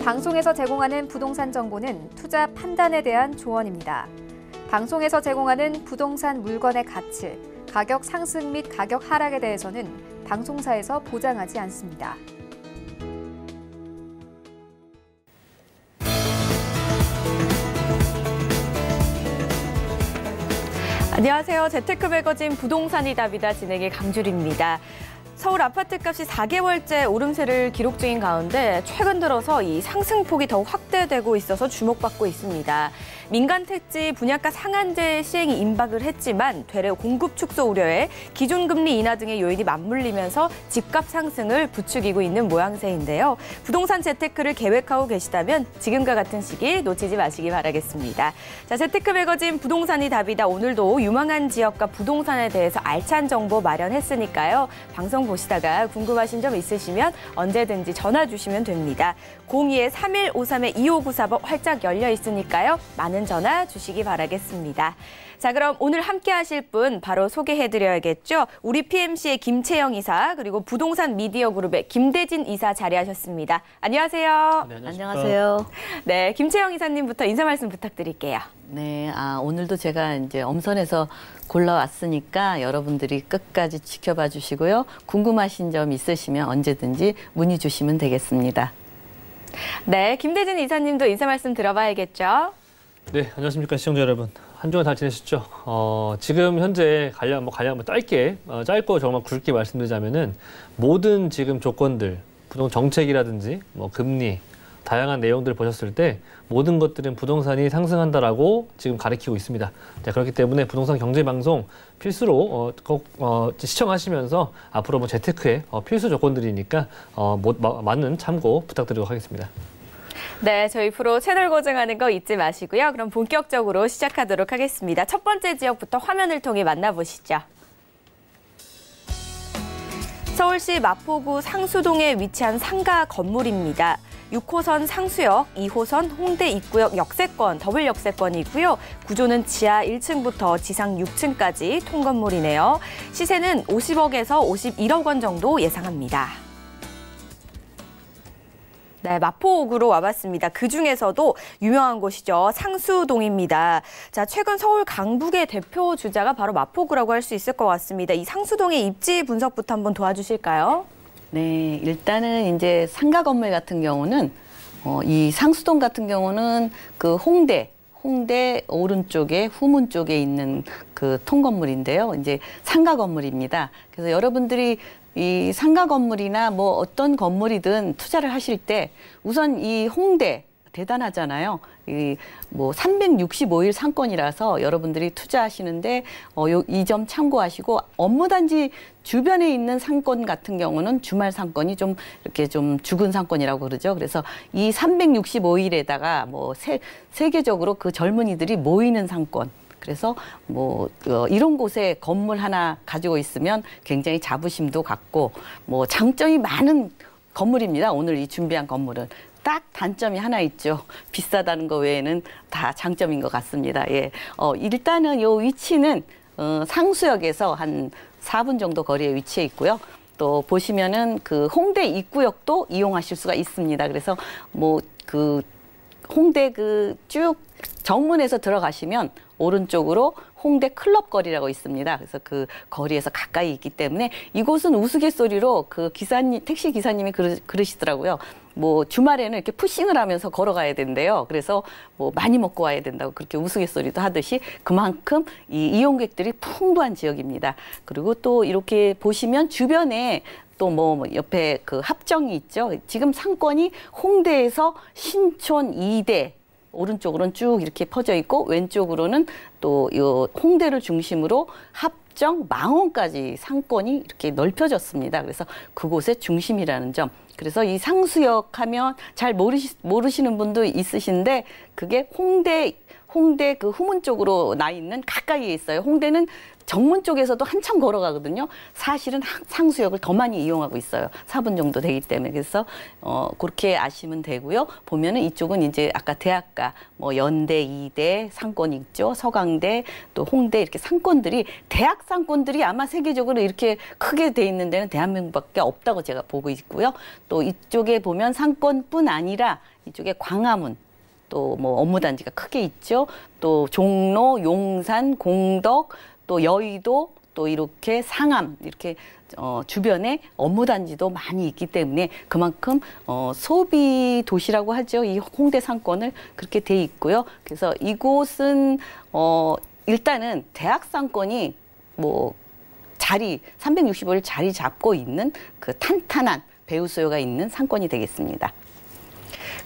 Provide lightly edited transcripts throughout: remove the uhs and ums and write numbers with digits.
방송에서 제공하는 부동산 정보는 투자 판단에 대한 조언입니다. 방송에서 제공하는 부동산 물건의 가치, 가격 상승 및 가격 하락에 대해서는 방송사에서 보장하지 않습니다. 안녕하세요. 재테크 매거진 부동산이 답이다 진행의 강주리입니다. 서울 아파트값이 4개월째 오름세를 기록 중인 가운데 최근 들어서 이 상승폭이 더욱 확대되고 있어서 주목받고 있습니다. 민간 택지 분양가 상한제 시행이 임박을 했지만 되레 공급 축소 우려에 기존 금리 인하 등의 요인이 맞물리면서 집값 상승을 부추기고 있는 모양새인데요. 부동산 재테크를 계획하고 계시다면 지금과 같은 시기 놓치지 마시기 바라겠습니다. 자, 재테크 매거진 부동산이 답이다. 오늘도 유망한 지역과 부동산에 대해서 알찬 정보 마련했으니까요. 방송 보시다가 궁금하신 점 있으시면 언제든지 전화 주시면 됩니다. 02-3153-2594번 활짝 열려 있으니까요. 많은 전화 주시기 바라겠습니다. 자, 그럼 오늘 함께 하실 분 바로 소개해드려야겠죠. 우리 PMC의 김채영 이사 그리고 부동산 미디어 그룹의 김대진 이사 자리하셨습니다. 안녕하세요. 네, 안녕하세요. 네, 김채영 이사님부터 인사 말씀 부탁드릴게요. 네, 오늘도 제가 이제 엄선해서 골라왔으니까 여러분들이 끝까지 지켜봐 주시고요. 궁금하신 점 있으시면 언제든지 문의 주시면 되겠습니다. 네, 김대진 이사님도 인사 말씀 들어봐야겠죠. 네, 안녕하십니까 시청자 여러분. 한 주간 잘 지내셨죠? 지금 현재 간략 짧고 정말 굵게 말씀드리자면은 모든 지금 조건들, 부동산 정책이라든지 금리, 다양한 내용들을 보셨을 때 모든 것들은 부동산이 상승한다라고 지금 가리키고 있습니다. 자, 그렇기 때문에 부동산 경제 방송 필수로 꼭 시청하시면서 앞으로 재테크의 필수 조건들이니까 많은 참고 부탁드리도록 하겠습니다. 네, 저희 프로 채널 고정하는 거 잊지 마시고요. 그럼 본격적으로 시작하도록 하겠습니다. 첫 번째 지역부터 화면을 통해 만나보시죠. 서울시 마포구 상수동에 위치한 상가 건물입니다. 6호선 상수역, 2호선 홍대 입구역 역세권, 더블 역세권이고요. 구조는 지하 1층부터 지상 6층까지 통건물이네요. 시세는 50억에서 51억 원 정도 예상합니다. 네, 마포구로 와봤습니다. 그중에서도 유명한 곳이죠. 상수동입니다. 자, 최근 서울 강북의 대표 주자가 바로 마포구라고 할 수 있을 것 같습니다. 이 상수동의 입지 분석부터 한번 도와주실까요? 네, 일단은 이제 상가 건물 같은 경우는 이 상수동 같은 경우는 그 홍대 오른쪽에 후문 쪽에 있는 그 통건물인데요. 이제 상가 건물입니다. 그래서 여러분들이 이 상가 건물이나 어떤 건물이든 투자를 하실 때 우선 이 홍대 대단하잖아요. 이 365일 상권이라서 여러분들이 투자하시는데 이 점 참고하시고 업무단지 주변에 있는 상권 같은 경우는 주말 상권이 좀 이렇게 좀 죽은 상권이라고 그러죠. 그래서 이 365일에다가 세계적으로 그 젊은이들이 모이는 상권. 그래서 이런 곳에 건물 하나 가지고 있으면 굉장히 자부심도 갖고 장점이 많은 건물입니다. 오늘 이 준비한 건물은. 딱 단점이 하나 있죠. 비싸다는 거 외에는 다 장점인 것 같습니다. 예. 일단은 이 위치는 상수역에서 한 4분 정도 거리에 위치해 있고요. 또 보시면은 그 홍대 입구역도 이용하실 수가 있습니다. 그래서 그 홍대 쭉 정문에서 들어가시면 오른쪽으로 홍대 클럽 거리라고 있습니다. 그래서 그 거리에서 가까이 있기 때문에 이곳은 우스갯소리로 그 택시 기사님이 그러시더라고요. 주말에는 이렇게 푸싱을 하면서 걸어가야 된대요. 그래서 많이 먹고 와야 된다고 그렇게 우스갯소리도 하듯이 그만큼 이 이용객들이 풍부한 지역입니다. 그리고 또 이렇게 보시면 주변에 또 옆에 그 합정이 있죠. 지금 상권이 홍대에서 신촌 2대 오른쪽으로는 쭉 이렇게 퍼져 있고 왼쪽으로는 또 요 홍대를 중심으로 합정, 망원까지 상권이 이렇게 넓혀졌습니다. 그래서 그곳의 중심이라는 점. 그래서 이 상수역 하면 잘 모르시는 분도 있으신데 그게 홍대 그 후문 쪽으로 나 있는 가까이에 있어요. 홍대는 정문 쪽에서도 한참 걸어가거든요. 사실은 상수역을 더 많이 이용하고 있어요. 4분 정도 되기 때문에. 그래서 그렇게 아시면 되고요. 보면은 이쪽은 이제 아까 대학가, 뭐 연대, 이대 상권 있죠. 서강대, 또 홍대 이렇게 상권들이 대학 상권들이 아마 세계적으로 이렇게 크게 돼 있는 데는 대한민국밖에 없다고 제가 보고 있고요. 또 이쪽에 보면 상권뿐 아니라 이쪽에 광화문, 또 뭐 업무단지가 크게 있죠. 또 종로, 용산, 공덕, 또 여의도, 또 이렇게 상암 이렇게 주변에 업무단지도 많이 있기 때문에 그만큼 소비 도시라고 하죠. 이 홍대 상권을 그렇게 돼 있고요. 그래서 이곳은 일단은 대학 상권이 뭐 365일 자리 잡고 있는 그 탄탄한 배우 수요가 있는 상권이 되겠습니다.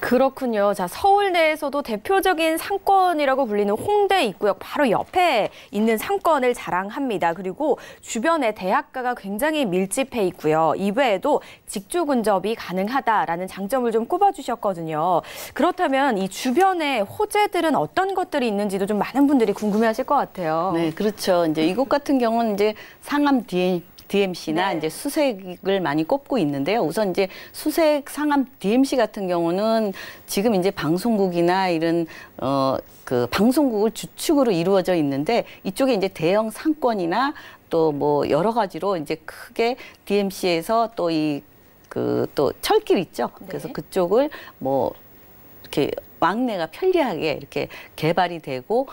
그렇군요. 자, 서울 내에서도 대표적인 상권이라고 불리는 홍대 입구역 바로 옆에 있는 상권을 자랑합니다. 그리고 주변에 대학가가 굉장히 밀집해 있고요. 이외에도 직주 근접이 가능하다라는 장점을 좀 꼽아주셨거든요. 그렇다면 이 주변에 호재들은 어떤 것들이 있는지도 좀 많은 분들이 궁금해하실 것 같아요. 네, 그렇죠. 이제 이곳 같은 경우는 이제 상암 DMC나 네. 이제 수색을 많이 꼽고 있는데요. 우선 이제 수색 상암 DMC 같은 경우는 지금 이제 방송국이나 이런 그 방송국을 주축으로 이루어져 있는데 이쪽에 이제 대형 상권이나 또 뭐 여러 가지로 이제 크게 DMC에서 또 또 철길 있죠. 네. 그래서 그쪽을 뭐 이렇게 왕래가 편리하게 이렇게 개발이 되고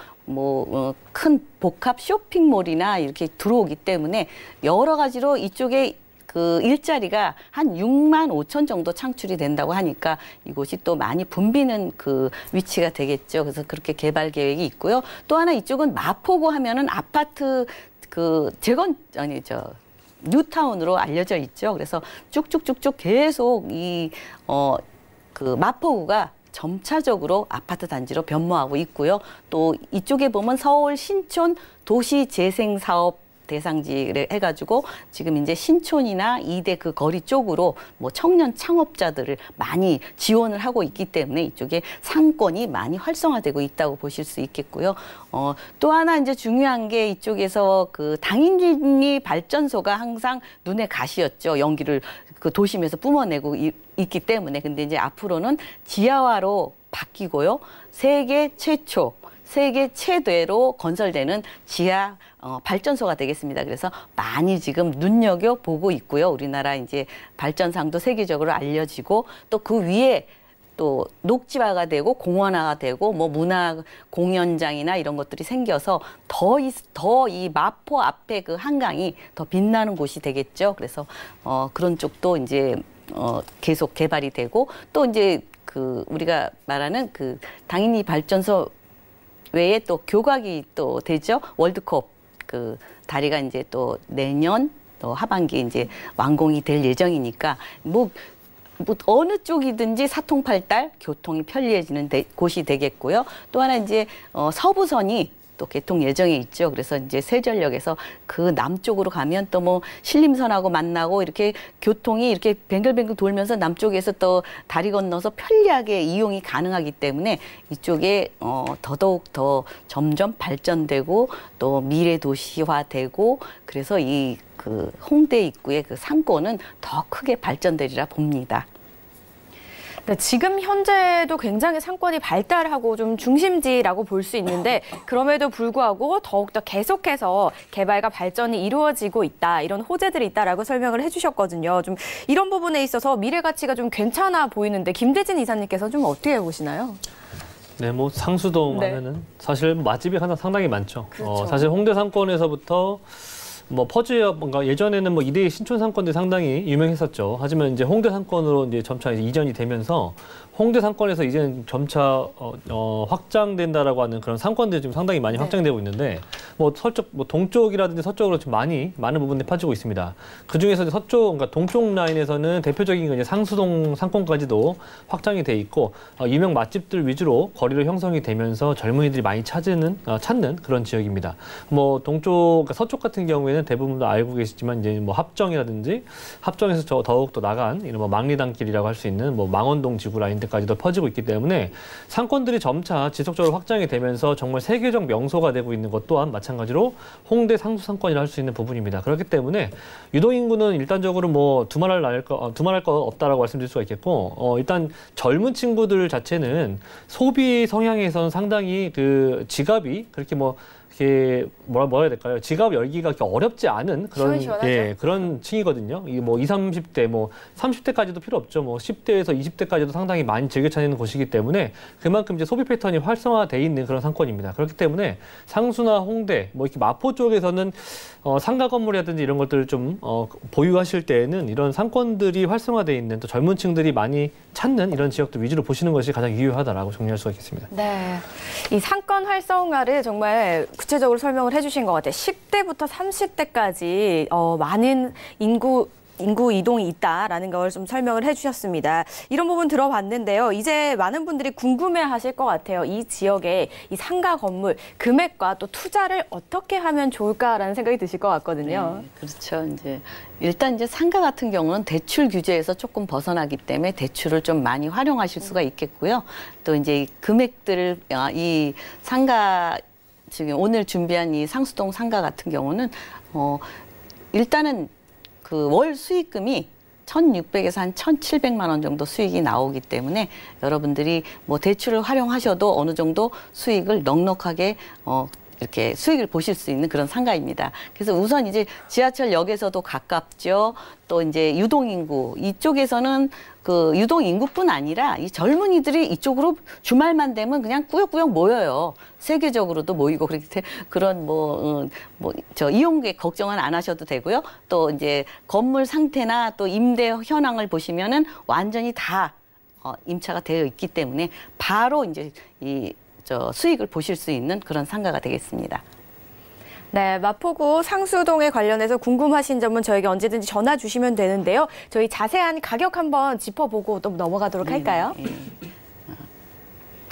큰 복합 쇼핑몰이나 이렇게 들어오기 때문에 여러 가지로 이쪽에 그 일자리가 한 6만 5천 정도 창출이 된다고 하니까 이곳이 또 많이 붐비는 그 위치가 되겠죠. 그래서 그렇게 개발 계획이 있고요. 또 하나 이쪽은 마포구 하면은 아파트 뉴타운으로 알려져 있죠. 그래서 쭉쭉쭉쭉 계속 그 마포구가 점차적으로 아파트 단지로 변모하고 있고요. 또 이쪽에 보면 서울 신촌 도시재생사업 대상지를 해가지고 지금 이제 신촌이나 이대 그 거리 쪽으로 뭐 청년 창업자들을 많이 지원을 하고 있기 때문에 이쪽에 상권이 많이 활성화되고 있다고 보실 수 있겠고요. 또 하나 이제 중요한 게 이쪽에서 그 당인리 발전소가 항상 눈에 가시였죠. 연기를 그 도심에서 뿜어내고 있기 때문에. 근데 이제 앞으로는 지하화로 바뀌고요. 세계 최대로 건설되는 지하 발전소가 되겠습니다. 그래서 많이 지금 눈여겨보고 있고요. 우리나라 이제 발전상도 세계적으로 알려지고 또 그 위에 또 녹지화가 되고 공원화가 되고 뭐 문화 공연장이나 이런 것들이 생겨서 더 이 마포 앞에 그 한강이 더 빛나는 곳이 되겠죠. 그래서 그런 쪽도 이제 계속 개발이 되고 또 이제 그 우리가 말하는 그 당연히 발전소 외에 또 교각이 또 되죠. 월드컵 그 다리가 이제 또 내년 또 하반기에 이제 완공이 될 예정이니까 뭐 어느 쪽이든지 사통팔달 교통이 편리해지는 곳이 되겠고요. 또 하나 이제 서부선이 또 개통 예정에 있죠. 그래서 이제 세전역에서 그 남쪽으로 가면 또 뭐 신림선하고 만나고 이렇게 교통이 이렇게 뱅글뱅글 돌면서 남쪽에서 또 다리 건너서 편리하게 이용이 가능하기 때문에 이쪽에 더더욱 더 점점 발전되고 또 미래 도시화되고 그래서 이 그 홍대 입구의 그 상권은 더 크게 발전되리라 봅니다. 네, 지금 현재도 굉장히 상권이 발달하고 좀 중심지라고 볼 수 있는데 그럼에도 불구하고 더욱더 계속해서 개발과 발전이 이루어지고 있다. 이런 호재들이 있다라고 설명을 해주셨거든요. 좀 이런 부분에 있어서 미래 가치가 좀 괜찮아 보이는데 김대진 이사님께서 좀 어떻게 보시나요? 네, 뭐 상수동 네. 하면은 사실 맛집이 하나 상당히 많죠. 그렇죠. 사실 홍대 상권에서부터 뭐 퍼즈역 뭔가 예전에는 뭐 이대 신촌 상권들이 상당히 유명했었죠. 하지만 이제 홍대 상권으로 이제 점차 이전이 되면서 홍대 상권에서 이제는 점차 확장된다라고 하는 그런 상권들이 지금 상당히 많이 네. 확장되고 있는데 뭐 서쪽 뭐 동쪽이라든지 서쪽으로 좀 많은 부분들이 퍼지고 있습니다. 그 중에서 서쪽 그러니까 동쪽 라인에서는 대표적인 건 이제 상수동 상권까지도 확장이 돼 있고 유명 맛집들 위주로 거리로 형성이 되면서 젊은이들이 많이 찾는 그런 지역입니다. 뭐 동쪽 그러니까 서쪽 같은 경우에는 경우에는 대부분 다 알고 계시지만 이제 뭐 합정이라든지 합정에서 더욱 더 나간 이런 뭐 망리단길이라고 할 수 있는 뭐 망원동 지구 라인들까지도 퍼지고 있기 때문에 상권들이 점차 지속적으로 확장이 되면서 정말 세계적 명소가 되고 있는 것 또한 마찬가지로 홍대 상수 상권이라 할 수 있는 부분입니다. 그렇기 때문에 유동인구는 일단적으로 뭐 두말할 거 없다라고 말씀드릴 수가 있겠고 일단 젊은 친구들 자체는 소비 성향에서는 상당히 그 지갑이 그렇게 뭐 이렇게 뭐라 해야 될까요? 지갑 열기가 그렇게 어렵지 않은 그런 시원시원하죠? 그런 층이거든요. 이게 뭐 20, 30대 뭐 30대까지도 필요 없죠. 뭐 10대에서 20대까지도 상당히 많이 즐겨 찾는 곳이기 때문에 그만큼 이제 소비 패턴이 활성화돼 있는 그런 상권입니다. 그렇기 때문에 상수나 홍대 뭐 이렇게 마포 쪽에서는 상가 건물이라든지 이런 것들을 좀 보유하실 때에는 이런 상권들이 활성화돼 있는 또 젊은 층들이 많이 찾는 이런 지역들 위주로 보시는 것이 가장 유효하다라고 정리할 수가 있겠습니다. 네, 이 상권 활성화를 정말 구체적으로 설명을 해주신 것 같아요. 10대부터 30대까지 많은 인구 이동이 있다라는 걸 좀 설명을 해주셨습니다. 이런 부분 들어봤는데요. 이제 많은 분들이 궁금해하실 것 같아요. 이 지역의 이 상가 건물 금액과 또 투자를 어떻게 하면 좋을까라는 생각이 드실 것 같거든요. 네, 그렇죠. 일단 상가 같은 경우는 대출 규제에서 조금 벗어나기 때문에 대출을 좀 많이 활용하실 수가 있겠고요. 또 이제 이 금액들을 이 상가 지금 오늘 준비한 이 상수동 상가 같은 경우는 일단은 그 월 수익금이 1,600에서 한 1,700만 원 정도 수익이 나오기 때문에 여러분들이 뭐 대출을 활용하셔도 어느 정도 수익을 넉넉하게 이렇게 수익을 보실 수 있는 그런 상가입니다. 그래서 우선 이제 지하철역에서도 가깝죠. 또 이제 유동인구 이쪽에서는 그 유동인구뿐 아니라 이 젊은이들이 이쪽으로 주말만 되면 그냥 꾸역꾸역 모여요. 세계적으로도 모이고 그렇기 때문에 그런 이용객 걱정은 안 하셔도 되고요. 또 이제 건물 상태나 또 임대 현황을 보시면은 완전히 다 임차가 되어 있기 때문에 바로 이제 수익을 보실 수 있는 그런 상가가 되겠습니다. 네, 마포구 상수동에 관련해서 궁금하신 점은 저에게 언제든지 전화 주시면 되는데요. 저희 자세한 가격 한번 짚어보고 또 넘어가도록 할까요? 네.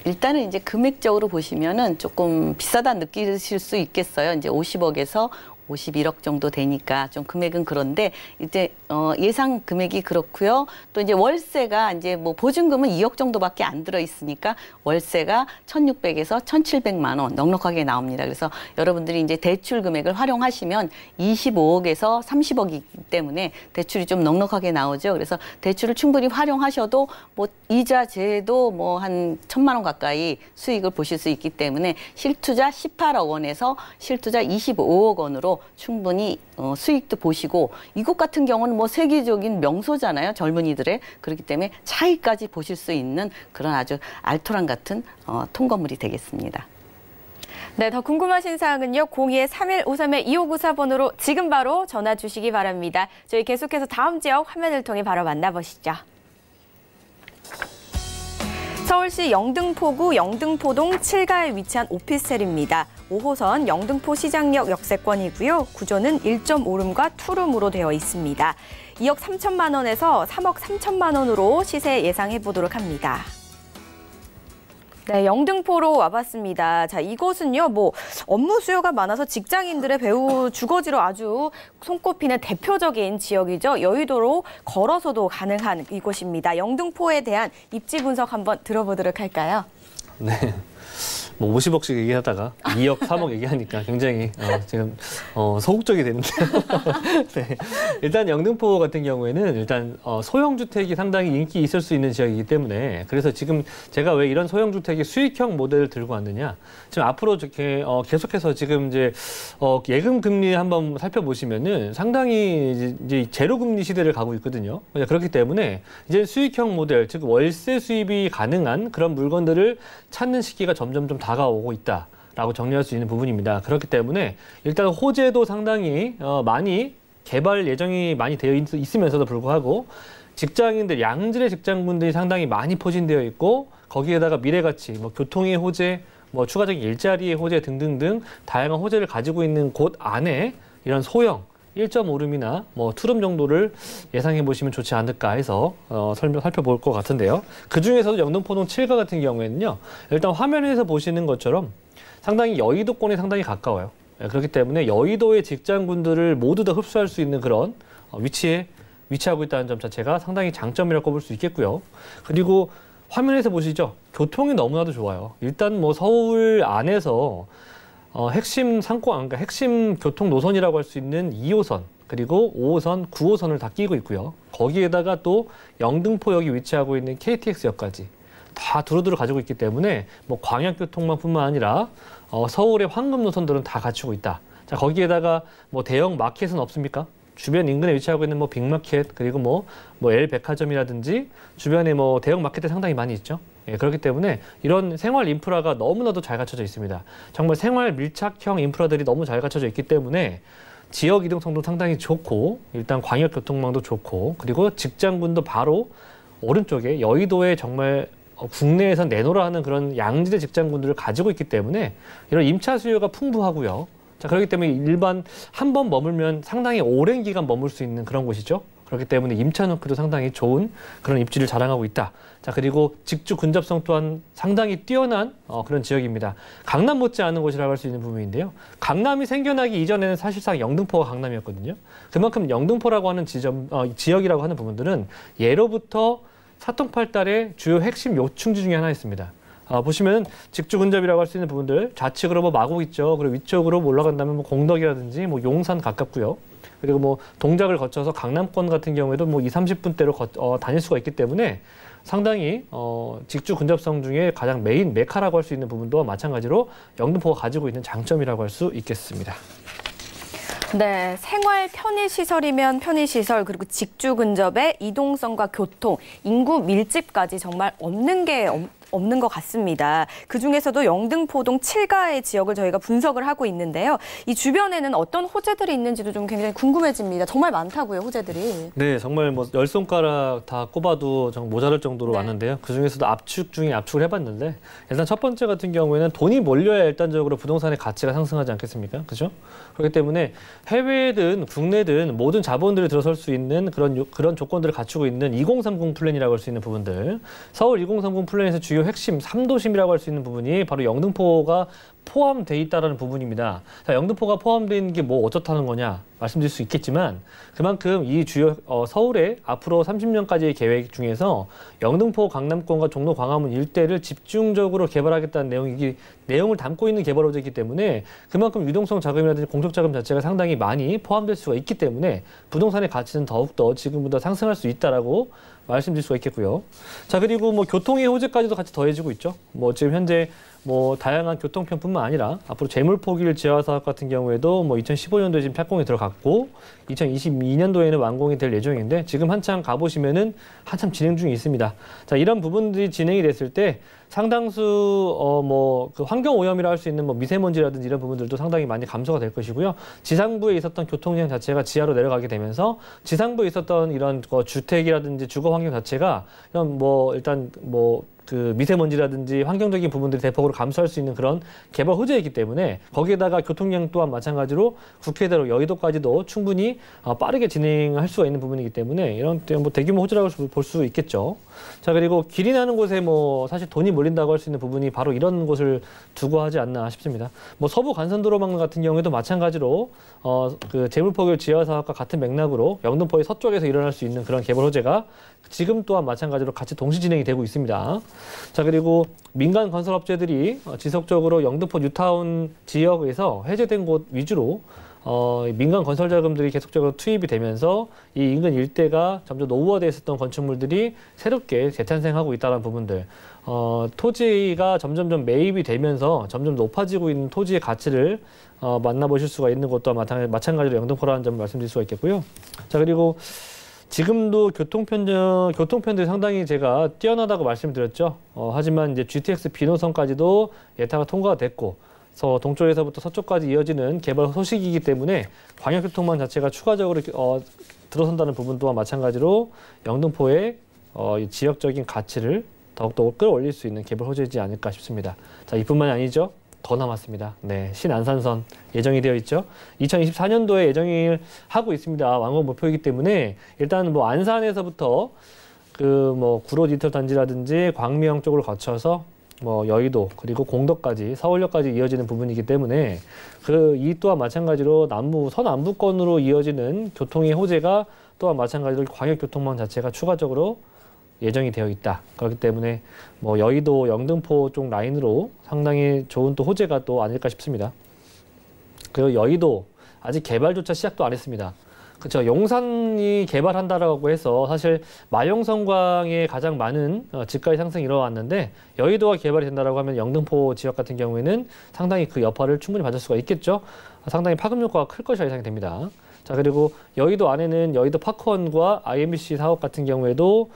일단은 이제 금액적으로 보시면은 조금 비싸다 느끼실 수 있겠어요. 이제 50억에서 51억 정도 되니까 좀 금액은 그런데 이제 예상 금액이 그렇고요. 또 이제 월세가 이제 뭐 보증금은 2억 정도밖에 안 들어 있으니까 월세가 1,600에서 1,700만 원 넉넉하게 나옵니다. 그래서 여러분들이 이제 대출 금액을 활용하시면 25억에서 30억이기 때문에 대출이 좀 넉넉하게 나오죠. 그래서 대출을 충분히 활용하셔도 뭐 이자 제도 뭐 한 1,000만 원 가까이 수익을 보실 수 있기 때문에 실투자 18억 원에서 실투자 25억 원으로 충분히 수익도 보시고 이곳 같은 경우는 뭐 세계적인 명소잖아요. 젊은이들의. 그렇기 때문에 차이까지 보실 수 있는 그런 아주 알토란 같은 통건물이 되겠습니다. 네, 더 궁금하신 사항은요. 02-3153-2594번으로 지금 바로 전화 주시기 바랍니다. 저희 계속해서 다음 지역 화면을 통해 바로 만나보시죠. 서울시 영등포구 영등포동 7가에 위치한 오피스텔입니다. 5호선 영등포 시장역 역세권이고요. 구조는 1.5룸과 2룸으로 되어 있습니다. 2억 3천만 원에서 3억 3천만 원으로 시세 예상해 보도록 합니다. 네, 영등포로 와봤습니다. 자, 이곳은요, 뭐 업무 수요가 많아서 직장인들의 배우 주거지로 아주 손꼽히는 대표적인 지역이죠. 여의도로 걸어서도 가능한 이곳입니다. 영등포에 대한 입지 분석 한번 들어보도록 할까요? 네. 뭐 50억씩 얘기하다가 2억, 3억 얘기하니까 굉장히 지금 소극적이 되는데요. 네. 일단 영등포 같은 경우에는 일단 소형 주택이 상당히 인기 있을 수 있는 지역이기 때문에 그래서 지금 제가 왜 이런 소형 주택의 수익형 모델을 들고 왔느냐? 지금 앞으로 이렇게 계속해서 지금 이제 예금 금리 한번 살펴보시면은 상당히 이제 제로 금리 시대를 가고 있거든요. 그렇기 때문에 이제 수익형 모델, 즉 월세 수입이 가능한 그런 물건들을 찾는 시기가 점점 좀 다가오고 있다라고 정리할 수 있는 부분입니다. 그렇기 때문에 일단 호재도 상당히 많이 개발 예정이 많이 되어 있으면서도 불구하고 직장인들, 양질의 직장분들이 상당히 많이 포진되어 있고 거기에다가 미래가치, 뭐 교통의 호재, 뭐 추가적인 일자리의 호재 등등등 다양한 호재를 가지고 있는 곳 안에 이런 소형 1.5룸이나 뭐 2룸 정도를 예상해 보시면 좋지 않을까 해서 살펴볼 것 같은데요. 그 중에서도 영등포동 7가 같은 경우에는요. 일단 화면에서 보시는 것처럼 상당히 여의도권에 상당히 가까워요. 그렇기 때문에 여의도의 직장군들을 모두 다 흡수할 수 있는 그런 위치에 위치하고 있다는 점 자체가 상당히 장점이라고 꼽을 수 있겠고요. 그리고 화면에서 보시죠. 교통이 너무나도 좋아요. 일단 뭐 서울 안에서 핵심 상권, 그러니까 핵심 교통 노선이라고 할 수 있는 2호선, 그리고 5호선, 9호선을 다 끼고 있고요. 거기에다가 또 영등포역이 위치하고 있는 KTX역까지 다 두루두루 가지고 있기 때문에 뭐 광역교통망뿐만 아니라 서울의 황금 노선들은 다 갖추고 있다. 자, 거기에다가 뭐 대형 마켓은 없습니까? 주변 인근에 위치하고 있는 뭐 빅마켓, 그리고 뭐 L백화점이라든지 주변에 뭐 대형 마켓들 상당히 많이 있죠. 예, 그렇기 때문에 이런 생활 인프라가 너무나도 잘 갖춰져 있습니다. 정말 생활 밀착형 인프라들이 너무 잘 갖춰져 있기 때문에 지역 이동성도 상당히 좋고, 일단 광역교통망도 좋고, 그리고 직장군도 바로 오른쪽에 여의도에 정말 국내에서 내놓으라 하는 그런 양질의 직장군들을 가지고 있기 때문에 이런 임차 수요가 풍부하고요. 자, 그렇기 때문에 일반 한 번 머물면 상당히 오랜 기간 머물 수 있는 그런 곳이죠. 그렇기 때문에 임차 놓기도 상당히 좋은 그런 입지를 자랑하고 있다. 자, 그리고 직주 근접성 또한 상당히 뛰어난 그런 지역입니다. 강남 못지않은 곳이라고 할 수 있는 부분인데요. 강남이 생겨나기 이전에는 사실상 영등포가 강남이었거든요. 그만큼 영등포라고 하는 지역이라고 하는 부분들은 예로부터 사통팔달의 주요 핵심 요충지 중에 하나였습니다. 보시면 직주 근접이라고 할 수 있는 부분들, 좌측으로 뭐 마곡 있죠. 그리고 위쪽으로 뭐 올라간다면 뭐 공덕이라든지 뭐 용산 가깝고요. 그리고 뭐 동작을 거쳐서 강남권 같은 경우에도 뭐 20-30분대로 다닐 수가 있기 때문에 상당히 직주 근접성 중에 가장 메인 메카라고 할 수 있는 부분도 마찬가지로 영등포가 가지고 있는 장점이라고 할 수 있겠습니다. 네, 생활 편의시설이면 편의시설, 그리고 직주 근접의 이동성과 교통, 인구 밀집까지 정말 없는 것 같습니다. 그중에서도 영등포동 7가의 지역을 저희가 분석을 하고 있는데요. 이 주변에는 어떤 호재들이 있는지도 좀 굉장히 궁금해집니다. 정말 많다고요, 호재들이. 네, 정말 뭐 10손가락 다 꼽아도 정말 모자랄 정도로 많은데요. 그중에서도 압축 중에 압축을 해봤는데, 일단 첫 번째 같은 경우에는 돈이 몰려야 일단적으로 부동산의 가치가 상승하지 않겠습니까? 그죠? 그렇기 때문에 해외든 국내든 모든 자본들이 들어설 수 있는 그런 조건들을 갖추고 있는 2030 플랜이라고 할 수 있는 부분들, 서울 2030 플랜에서 주요 핵심 3도심이라고 할 수 있는 부분이 바로 영등포가 포함되어 있다는 부분입니다. 자, 영등포가 포함되어 있는 게 뭐 어쩌다는 거냐 말씀드릴 수 있겠지만, 그만큼 이 주요 서울의 앞으로 30년까지의 계획 중에서 영등포, 강남권과 종로, 광화문 일대를 집중적으로 개발하겠다는 내용을 담고 있는 개발 호재이기 때문에 그만큼 유동성 자금이라든지 공적 자금 자체가 상당히 많이 포함될 수가 있기 때문에 부동산의 가치는 더욱더 지금보다 상승할 수 있다라고 말씀드릴 수가 있겠고요. 자, 그리고 뭐 교통의 호재까지도 같이 더해지고 있죠. 뭐 지금 현재 뭐 다양한 교통편뿐만 아니라 앞으로 재물포길 지하 사업 같은 경우에도 뭐 2015년도에 지금 착공이 들어갔고 2022년도에는 완공이 될 예정인데, 지금 한참 가보시면은 한참 진행 중에 있습니다. 자, 이런 부분들이 진행이 됐을 때 상당수 뭐 그 환경 오염이라 할 수 있는 뭐 미세먼지라든지 이런 부분들도 상당히 많이 감소가 될 것이고요. 지상부에 있었던 교통량 자체가 지하로 내려가게 되면서 지상부에 있었던 이런 주택이라든지 주거 환경 자체가 이런 뭐 일단 뭐 그 미세먼지라든지 환경적인 부분들이 대폭으로 감소할 수 있는 그런 개발 호재이기 때문에, 거기에다가 교통량 또한 마찬가지로 국회대로 여의도까지도 충분히 빠르게 진행할 수가 있는 부분이기 때문에 이런 뭐 대규모 호재라고 볼 수 있겠죠. 자, 그리고 길이 나는 곳에 뭐 사실 돈이 몰린다고 할 수 있는 부분이 바로 이런 곳을 두고 하지 않나 싶습니다. 뭐 서부 간선도로망 같은 경우에도 마찬가지로 그 재물포길 지하 사업과 같은 맥락으로 영등포의 서쪽에서 일어날 수 있는 그런 개발 호재가 지금 또한 마찬가지로 같이 동시 진행이 되고 있습니다. 자, 그리고 민간 건설업체들이 지속적으로 영등포 뉴타운 지역에서 해제된 곳 위주로 민간 건설 자금들이 계속적으로 투입이 되면서 이 인근 일대가 점점 노후화되어 있었던 건축물들이 새롭게 재탄생하고 있다는 부분들, 토지가 점점점 매입이 되면서 점점 높아지고 있는 토지의 가치를 만나보실 수가 있는 것도 마찬가지로 영등포라는 점을 말씀드릴 수가 있겠고요. 자, 그리고 지금도 교통편들이 상당히 제가 뛰어나다고 말씀드렸죠. 하지만 이제 GTX 비노선까지도 예타가 통과가 됐고, 동쪽에서부터 서쪽까지 이어지는 개발 소식이기 때문에 광역교통망 자체가 추가적으로 들어선다는 부분 또한 마찬가지로 영등포의 지역적인 가치를 더욱더 끌어올릴 수 있는 개발 호재이지 않을까 싶습니다. 자, 이뿐만이 아니죠. 더 남았습니다. 네, 신안산선 예정이 되어 있죠. 2024년도에 예정을 하고 있습니다. 완공 목표이기 때문에 일단 뭐 안산에서부터 그 뭐 구로 디지털 단지라든지 광미형 쪽을 거쳐서 뭐 여의도 그리고 공덕까지 서울역까지 이어지는 부분이기 때문에 이 또한 마찬가지로 서남부권으로 이어지는 교통의 호재가 또한 마찬가지로 광역교통망 자체가 추가적으로 예정이 되어 있다. 그렇기 때문에 뭐 여의도, 영등포 쪽 라인으로 상당히 좋은 또 호재가 또 아닐까 싶습니다. 그리고 여의도 아직 개발조차 시작도 안 했습니다. 그렇죠. 용산이 개발한다라고 해서 사실 마용성광에 가장 많은 집가의 상승이 일어났는데 여의도가 개발이 된다라고 하면 영등포 지역 같은 경우에는 상당히 그 여파를 충분히 받을 수가 있겠죠. 상당히 파급 효과가 클 것이라 예상이 됩니다. 자, 그리고 여의도 안에는 여의도 파크원과 IMBC 사업 같은 경우에도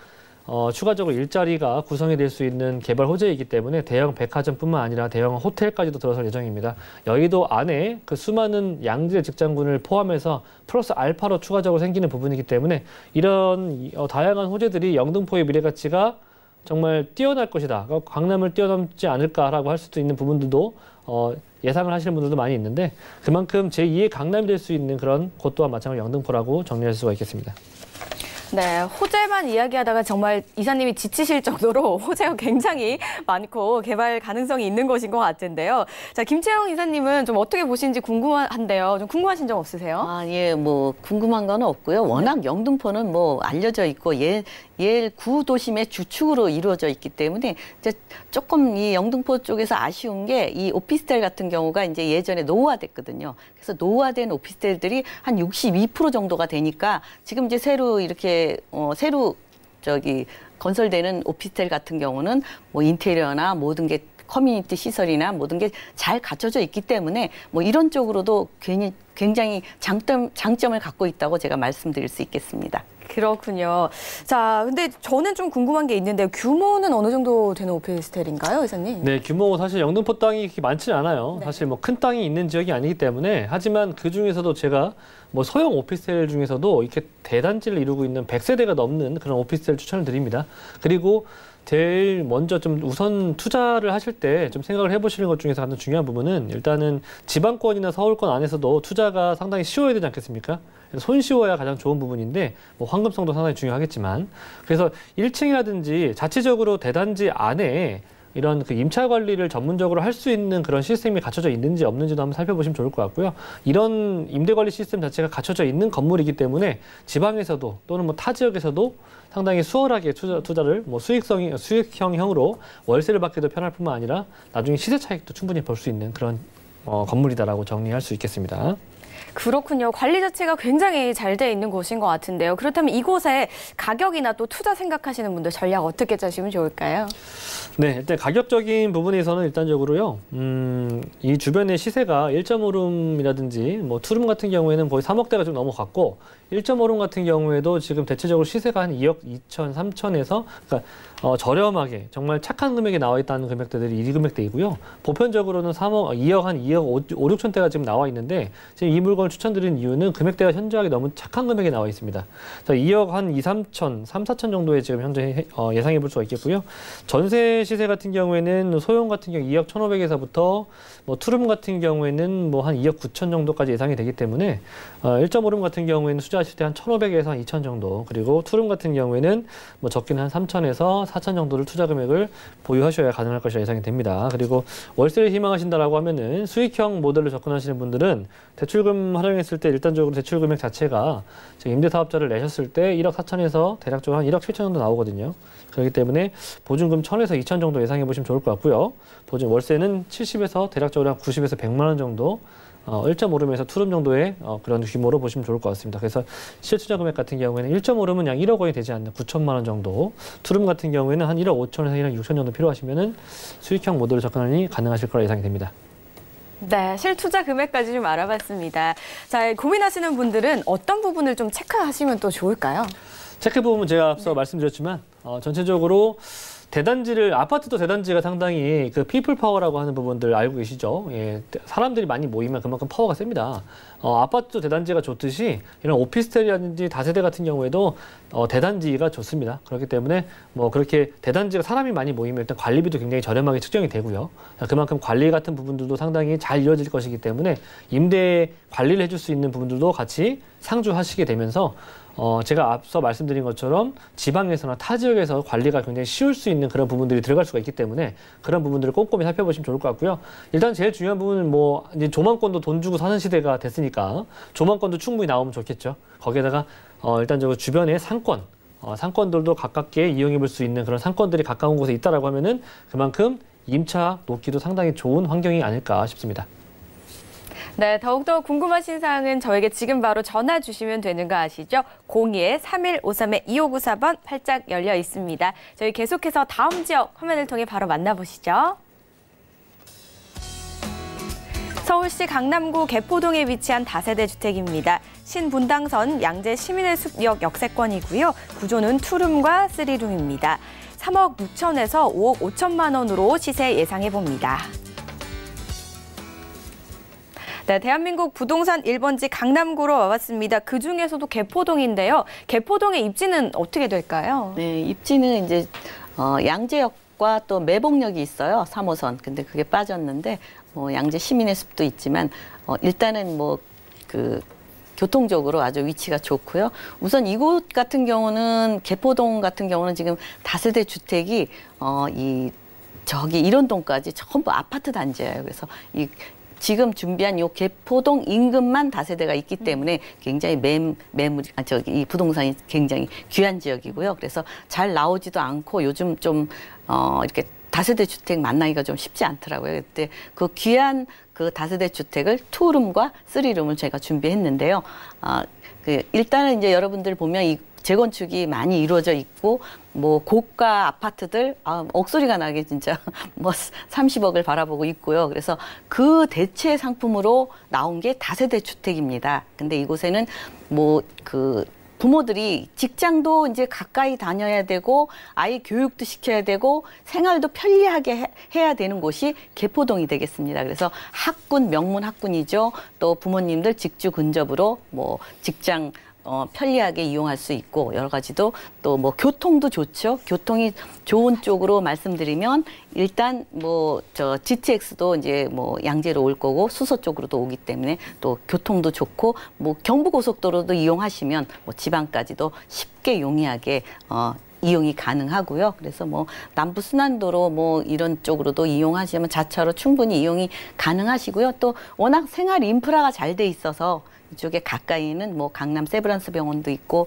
추가적으로 일자리가 구성이 될 수 있는 개발 호재이기 때문에 대형 백화점뿐만 아니라 대형 호텔까지도 들어설 예정입니다. 여의도 안에 그 수많은 양질의 직장군을 포함해서 플러스 알파로 추가적으로 생기는 부분이기 때문에 이런 다양한 호재들이 영등포의 미래 가치가 정말 뛰어날 것이다. 강남을 뛰어넘지 않을까라고 할 수도 있는 부분들도 예상을 하시는 분들도 많이 있는데 그만큼 제2의 강남이 될 수 있는 그런 곳 또한 마찬가지로 영등포라고 정리할 수가 있겠습니다. 네, 호재만 이야기하다가 정말 이사님이 지치실 정도로 호재가 굉장히 많고 개발 가능성이 있는 곳인 것 같은데요. 자, 김채영 이사님은 좀 어떻게 보시는지 궁금한데요. 좀 궁금하신 점 없으세요? 아, 예, 뭐 궁금한 건 없고요. 워낙 영등포는 뭐 알려져 있고 구도심의 주축으로 이루어져 있기 때문에 이제 조금 이 영등포 쪽에서 아쉬운 게 이 오피스텔 같은 경우가 이제 예전에 노후화됐거든요. 그래서 노후화된 오피스텔들이 한 62% 정도가 되니까 지금 이제 새로 이렇게 새로 건설되는 오피스텔 같은 경우는 뭐 인테리어나 모든 게 커뮤니티 시설이나 모든 게 잘 갖춰져 있기 때문에 뭐 이런 쪽으로도 굉장히 장점을 갖고 있다고 제가 말씀드릴 수 있겠습니다. 그렇군요. 자, 근데 저는 좀 궁금한 게 있는데 규모는 어느 정도 되는 오피스텔인가요, 이사님? 네, 규모 사실 영등포 땅이 그렇게 많지는 않아요. 네. 사실 뭐 큰 땅이 있는 지역이 아니기 때문에 하지만 그 중에서도 제가 뭐 소형 오피스텔 중에서도 이렇게 대단지를 이루고 있는 100세대가 넘는 그런 오피스텔 추천을 드립니다. 그리고 제일 먼저 좀 우선 투자를 하실 때 좀 생각을 해보시는 것 중에서 가장 중요한 부분은 일단은 지방권이나 서울권 안에서도 투자가 상당히 쉬워야 되지 않겠습니까? 손쉬워야 가장 좋은 부분인데 뭐 황금성도 상당히 중요하겠지만 그래서 1층이라든지 자체적으로 대단지 안에 이런 그 임차 관리를 전문적으로 할 수 있는 그런 시스템이 갖춰져 있는지 없는지도 한번 살펴보시면 좋을 것 같고요. 이런 임대 관리 시스템 자체가 갖춰져 있는 건물이기 때문에 지방에서도 또는 뭐 타 지역에서도 상당히 수월하게 투자를 뭐 수익형으로 월세를 받기도 편할 뿐만 아니라 나중에 시세 차익도 충분히 볼 수 있는 그런 건물이다라고 정리할 수 있겠습니다. 그렇군요. 관리 자체가 굉장히 잘 돼 있는 곳인 것 같은데요. 그렇다면 이곳에 가격이나 또 투자 생각하시는 분들 전략 어떻게 짜시면 좋을까요? 네, 일단 가격적인 부분에서는 일단적으로요, 이 주변의 시세가 1.5룸이라든지 뭐 투룸 같은 경우에는 거의 3억대가 좀 넘어갔고 1.5룸 같은 경우에도 지금 대체적으로 시세가 한 2억 2천, 3천에서 그러니까 저렴하게 정말 착한 금액이 나와 있다는 금액대들이 이 금액대이고요. 보편적으로는 2억 한 2억 5, 6천대가 지금 나와 있는데 지금 이 물건을 추천드리는 이유는 금액대가 현저하게 너무 착한 금액이 나와 있습니다. 2억 한 2, 3천, 3, 4천 정도에 지금 현재 예상해 볼 수가 있겠고요. 전세 시세 같은 경우에는 소형 같은 경우 2억 1,500에서부터 뭐 투룸 같은 경우에는 뭐 한 2억 9천 정도까지 예상이 되기 때문에 1.5룸 같은 경우에는 투자하실 때 한 1,500에서 한 2천 정도 그리고 투룸 같은 경우에는 뭐 적게는 한 3천에서 4천 정도를 투자 금액을 보유하셔야 가능할 것이라 예상이 됩니다. 그리고 월세를 희망하신다라고 하면은 수익형 모델로 접근하시는 분들은 대출금 활용했을 때 일단적으로 대출 금액 자체가 지금 임대사업자를 내셨을 때 1억 4천에서 대략적으로 한 1억 7천 정도 나오거든요. 그렇기 때문에 보증금 1,000에서 2천 정도 예상해 보시면 좋을 것 같고요. 월세는 70에서 대략적으로 한 90에서 100만 원 정도 1.5룸에서 투룸 정도의 그런 규모로 보시면 좋을 것 같습니다. 그래서 실투자 금액 같은 경우에는 1.5룸은 약 1억 원이 되지 않는 9천만 원 정도, 투룸 같은 경우에는 한 1억 5천에서 1억 6천 정도 필요하시면은 수익형 모델로 접근하니 가능하실 거라 예상이 됩니다. 네, 실투자 금액까지 좀 알아봤습니다. 자, 고민하시는 분들은 어떤 부분을 좀 체크하시면 또 좋을까요? 체크 부분은 제가 앞서 말씀드렸지만 전체적으로 아파트도 대단지가 상당히 그 피플 파워라고 하는 부분들 알고 계시죠? 예, 사람들이 많이 모이면 그만큼 파워가 셉니다. 아파트도 대단지가 좋듯이 이런 오피스텔이라든지 다세대 같은 경우에도 대단지가 좋습니다. 그렇기 때문에 뭐 그렇게 대단지가 사람이 많이 모이면 일단 관리비도 굉장히 저렴하게 측정이 되고요. 그만큼 관리 같은 부분들도 상당히 잘 이루어질 것이기 때문에 임대 관리를 해줄 수 있는 부분들도 같이 상주하시게 되면서 제가 앞서 말씀드린 것처럼 지방에서나 타 지역에서 관리가 굉장히 쉬울 수 있는 그런 부분들이 들어갈 수가 있기 때문에 그런 부분들을 꼼꼼히 살펴보시면 좋을 것 같고요. 일단 제일 중요한 부분은 뭐 이제 조망권도 돈 주고 사는 시대가 됐으니까 조망권도 충분히 나오면 좋겠죠. 거기에다가 일단적으로 주변의 상권, 상권들도 가깝게 이용해 볼 수 있는 그런 상권들이 가까운 곳에 있다라고 하면은 그만큼 임차 놓기도 상당히 좋은 환경이 아닐까 싶습니다. 네, 더욱더 궁금하신 사항은 저에게 지금 바로 전화 주시면 되는 거 아시죠? 02-3153-2594번 활짝 열려 있습니다. 저희 계속해서 다음 지역 화면을 통해 바로 만나보시죠. 서울시 강남구 개포동에 위치한 다세대 주택입니다. 신분당선 양재 시민의 숲역 역세권이고요. 구조는 투룸과 쓰리룸입니다. 3억 6천에서 5억 5천만 원으로 시세 예상해봅니다. 네, 대한민국 부동산 1번지 강남구로 와봤습니다. 그중에서도 개포동인데요. 개포동의 입지는 어떻게 될까요? 네, 입지는 이제 양재역과 또 매봉역이 있어요. 3호선. 근데 그게 빠졌는데 양재 시민의 숲도 있지만 일단은 교통적으로 아주 위치가 좋고요. 우선 이곳 같은 경우는 개포동 같은 경우는 지금 다세대 주택이 저기 일원동까지 전부 아파트 단지예요. 그래서 지금 준비한 요 개포동 인근만 다세대가 있기 때문에 굉장히 이 부동산이 굉장히 귀한 지역이고요. 그래서 잘 나오지도 않고 요즘 좀 이렇게 다세대 주택 만나기가 좀 쉽지 않더라고요. 그때 그 귀한 그 다세대 주택을 투룸과 쓰리룸을 제가 준비했는데요. 일단은 이제 여러분들 보면 이 재건축이 많이 이루어져 있고 고가 아파트들 억소리가 나게 진짜 30억을 바라보고 있고요. 그래서 그 대체 상품으로 나온 게 다세대 주택입니다. 근데 이곳에는 부모들이 직장도 이제 가까이 다녀야 되고 아이 교육도 시켜야 되고 생활도 편리하게 해야 되는 곳이 개포동이 되겠습니다. 그래서 학군, 명문 학군이죠. 또 부모님들 직주 근접으로 직장 편리하게 이용할 수 있고 여러 가지도 또 교통도 좋죠. 교통이 좋은 쪽으로 말씀드리면 일단 GTX도 이제 양재로 올 거고 수서 쪽으로도 오기 때문에 또 교통도 좋고 경부고속도로도 이용하시면 지방까지도 쉽게 용이하게 이용이 가능하고요. 그래서 남부 순환도로 이런 쪽으로도 이용하시면 자차로 충분히 이용이 가능하시고요. 또 워낙 생활 인프라가 잘 돼 있어서 이쪽에 가까이는 강남 세브란스 병원도 있고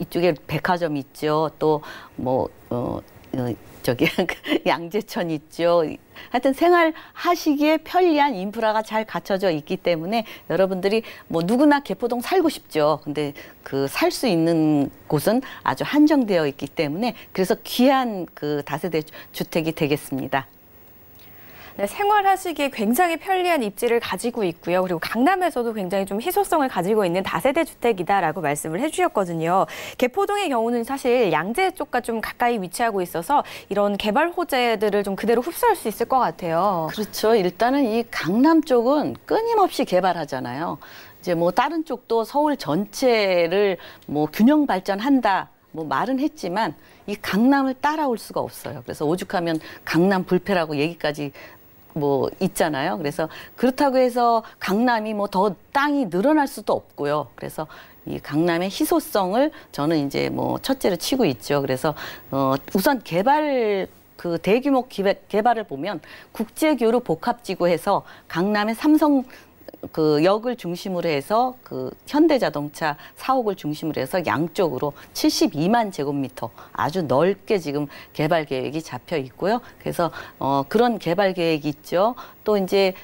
이쪽에 백화점 있죠. 또 저기 양재천 있죠. 하여튼 생활하시기에 편리한 인프라가 잘 갖춰져 있기 때문에 여러분들이 누구나 개포동 살고 싶죠. 근데 살 수 있는 곳은 아주 한정되어 있기 때문에 그래서 귀한 다세대 주택이 되겠습니다. 네, 생활하시기에 굉장히 편리한 입지를 가지고 있고요. 그리고 강남에서도 굉장히 좀 희소성을 가지고 있는 다세대 주택이다라고 말씀을 해주셨거든요. 개포동의 경우는 사실 양재 쪽과 좀 가까이 위치하고 있어서 이런 개발 호재들을 좀 그대로 흡수할 수 있을 것 같아요. 그렇죠. 일단은 이 강남 쪽은 끊임없이 개발하잖아요. 이제 다른 쪽도 서울 전체를 균형 발전한다. 말은 했지만 이 강남을 따라올 수가 없어요. 그래서 오죽하면 강남 불패라고 얘기까지 있잖아요. 그래서 그렇다고 해서 강남이 더 땅이 늘어날 수도 없고요. 그래서 이 강남의 희소성을 저는 이제 첫째로 치고 있죠. 그래서 우선 대규모 개발을 보면 국제교류 복합지구에서 강남의 삼성 역을 중심으로 해서 현대자동차 사옥을 중심으로 해서 양쪽으로 72만 제곱미터 아주 넓게 지금 개발 계획이 잡혀 있고요. 그래서 그런 개발 계획이 있죠. 또 이제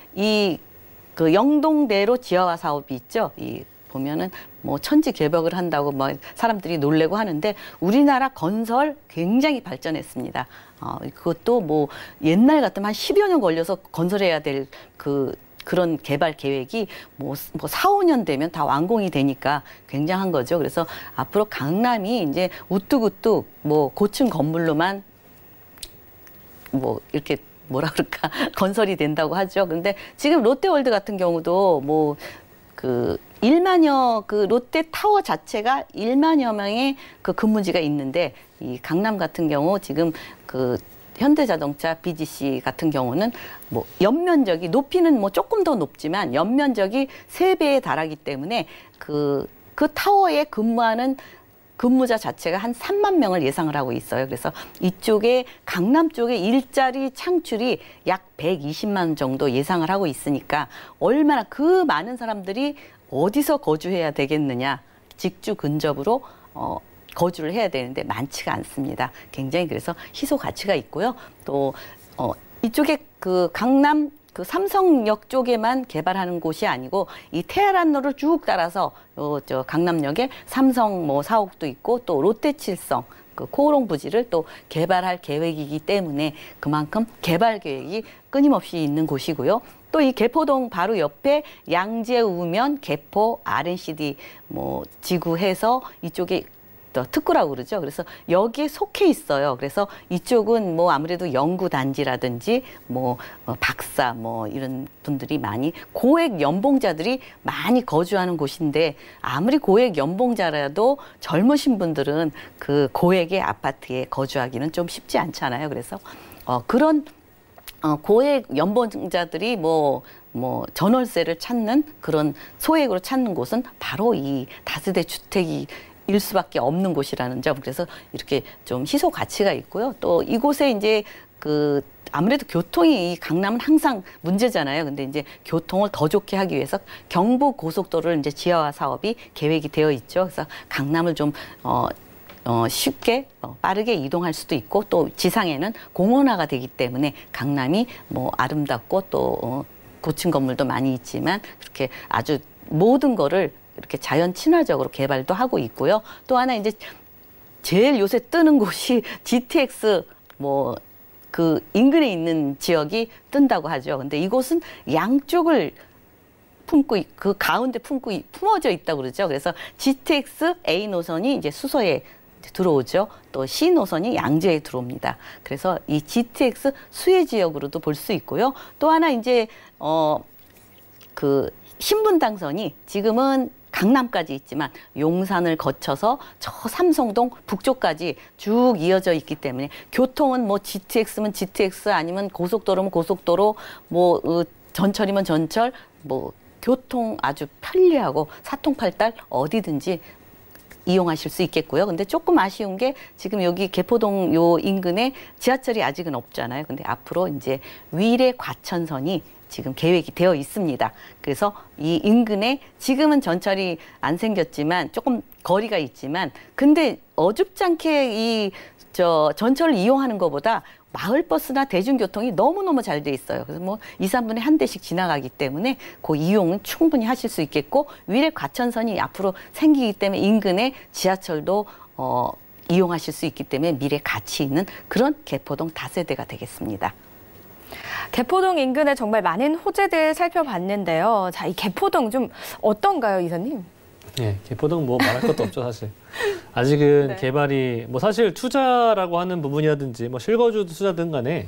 영동대로 지하화 사업이 있죠. 보면은 천지개벽을 한다고 사람들이 놀래고 하는데 우리나라 건설 굉장히 발전했습니다. 그것도 옛날 같으면 한 10여 년 걸려서 건설해야 될 그런 개발 계획이 4, 5년 되면 다 완공이 되니까 굉장한 거죠. 그래서 앞으로 강남이 이제 우뚝우뚝 고층 건물로만 이렇게 건설이 된다고 하죠. 근데 지금 롯데월드 같은 경우도 1만여 롯데타워 자체가 1만여 명의 근무지가 있는데 이 강남 같은 경우 지금 현대자동차 BGC 같은 경우는 연면적이 높이는 조금 더 높지만 연면적이 3배에 달하기 때문에 그 타워에 근무하는 근무자 자체가 한 3만 명을 예상을 하고 있어요. 그래서 이쪽에 강남 쪽에 일자리 창출이 약 120만 정도 예상을 하고 있으니까 얼마나 그 많은 사람들이 어디서 거주해야 되겠느냐. 직주 근접으로 거주를 해야 되는데 많지가 않습니다. 굉장히 그래서 희소 가치가 있고요. 또 이쪽에 그 강남 그 삼성역 쪽에만 개발하는 곳이 아니고 이 태아란로를 쭉 따라서 저 강남역에 삼성 뭐 사옥도 있고 또 롯데칠성 그 코오롱 부지를 또 개발할 계획이기 때문에 그만큼 개발 계획이 끊임없이 있는 곳이고요. 또 이 개포동 바로 옆에 양재 우면 개포 R&CD 뭐 지구해서 이쪽에 특구라고 그러죠. 그래서 여기에 속해 있어요. 그래서 이쪽은 뭐 아무래도 연구단지라든지 뭐 박사 뭐 이런 분들이 많이 고액 연봉자들이 많이 거주하는 곳인데 아무리 고액 연봉자라도 젊으신 분들은 그 고액의 아파트에 거주하기는 좀 쉽지 않잖아요. 그래서 그런 고액 연봉자들이 뭐 전월세를 찾는 그런 소액으로 찾는 곳은 바로 이 다세대 주택이 일 수밖에 없는 곳이라는 점. 그래서 이렇게 좀 희소 가치가 있고요. 또 이곳에 이제 그 아무래도 교통이 이 강남은 항상 문제잖아요. 근데 이제 교통을 더 좋게 하기 위해서 경부 고속도로를 이제 지하화 사업이 계획이 되어 있죠. 그래서 강남을 좀 쉽게 빠르게 이동할 수도 있고 또 지상에는 공원화가 되기 때문에 강남이 뭐 아름답고 또 고층 건물도 많이 있지만 그렇게 아주 모든 거를 이렇게 자연 친화적으로 개발도 하고 있고요. 또 하나 이제 제일 요새 뜨는 곳이 GTX 뭐 그 인근에 있는 지역이 뜬다고 하죠. 근데 이곳은 양쪽을 그 가운데 품어져 있다고 그러죠. 그래서 GTX A 노선이 이제 수서에 들어오죠. 또 C 노선이 양재에 들어옵니다. 그래서 이 GTX 수혜 지역으로도 볼 수 있고요. 또 하나 이제 그 신분당선이 지금은 강남까지 있지만 용산을 거쳐서 저 삼성동 북쪽까지 쭉 이어져 있기 때문에 교통은 뭐 GTX면 GTX 아니면 고속도로면 고속도로 뭐 전철이면 전철 뭐 교통 아주 편리하고 사통팔달 어디든지 이용하실 수 있겠고요. 근데 조금 아쉬운 게 지금 여기 개포동 요 인근에 지하철이 아직은 없잖아요. 근데 앞으로 이제 위례 과천선이 지금 계획이 되어 있습니다. 그래서 이 인근에 지금은 전철이 안 생겼지만 조금 거리가 있지만 근데 어줍잖게 이 전철을 이용하는 것보다 마을버스나 대중교통이 너무너무 잘 돼 있어요. 그래서 뭐 2, 3분에 한 대씩 지나가기 때문에 그 이용은 충분히 하실 수 있겠고 위례 과천선이 앞으로 생기기 때문에 인근에 지하철도 이용하실 수 있기 때문에 미래 가치 있는 그런 개포동 다세대가 되겠습니다. 개포동 인근에 정말 많은 호재들 살펴봤는데요. 자, 이 개포동 좀 어떤가요, 이사님? 네, 개포동 뭐 말할 것도 없죠, 사실. 아직은 네. 개발이 뭐 사실 투자라고 하는 부분이라든지 뭐 실거주 투자든 간에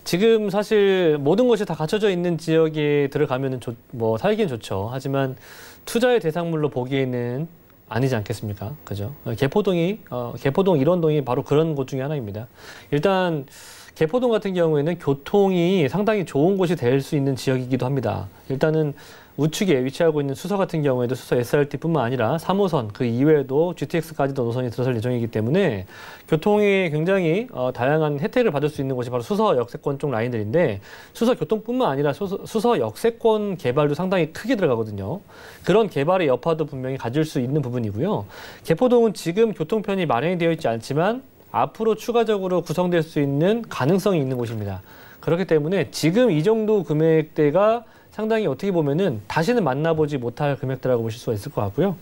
지금 사실 모든 것이 다 갖춰져 있는 지역에 들어가면은 뭐 살긴 좋죠. 하지만 투자의 대상물로 보기에는 아니지 않겠습니까? 그죠? 개포동 일원동이 바로 그런 곳 중에 하나입니다. 일단 개포동 같은 경우에는 교통이 상당히 좋은 곳이 될 수 있는 지역이기도 합니다. 일단은 우측에 위치하고 있는 수서 같은 경우에도 수서 SRT뿐만 아니라 3호선 그 이외에도 GTX까지도 노선이 들어설 예정이기 때문에 교통이 굉장히 다양한 혜택을 받을 수 있는 곳이 바로 수서 역세권 쪽 라인들인데 수서 교통뿐만 아니라 수서 역세권 개발도 상당히 크게 들어가거든요. 그런 개발의 여파도 분명히 가질 수 있는 부분이고요. 개포동은 지금 교통편이 마련이 되어 있지 않지만 앞으로 추가적으로 구성될 수 있는 가능성이 있는 곳입니다. 그렇기 때문에 지금 이 정도 금액대가 상당히 어떻게 보면은 다시는 만나보지 못할 금액대라고 보실 수가 있을 것 같고요.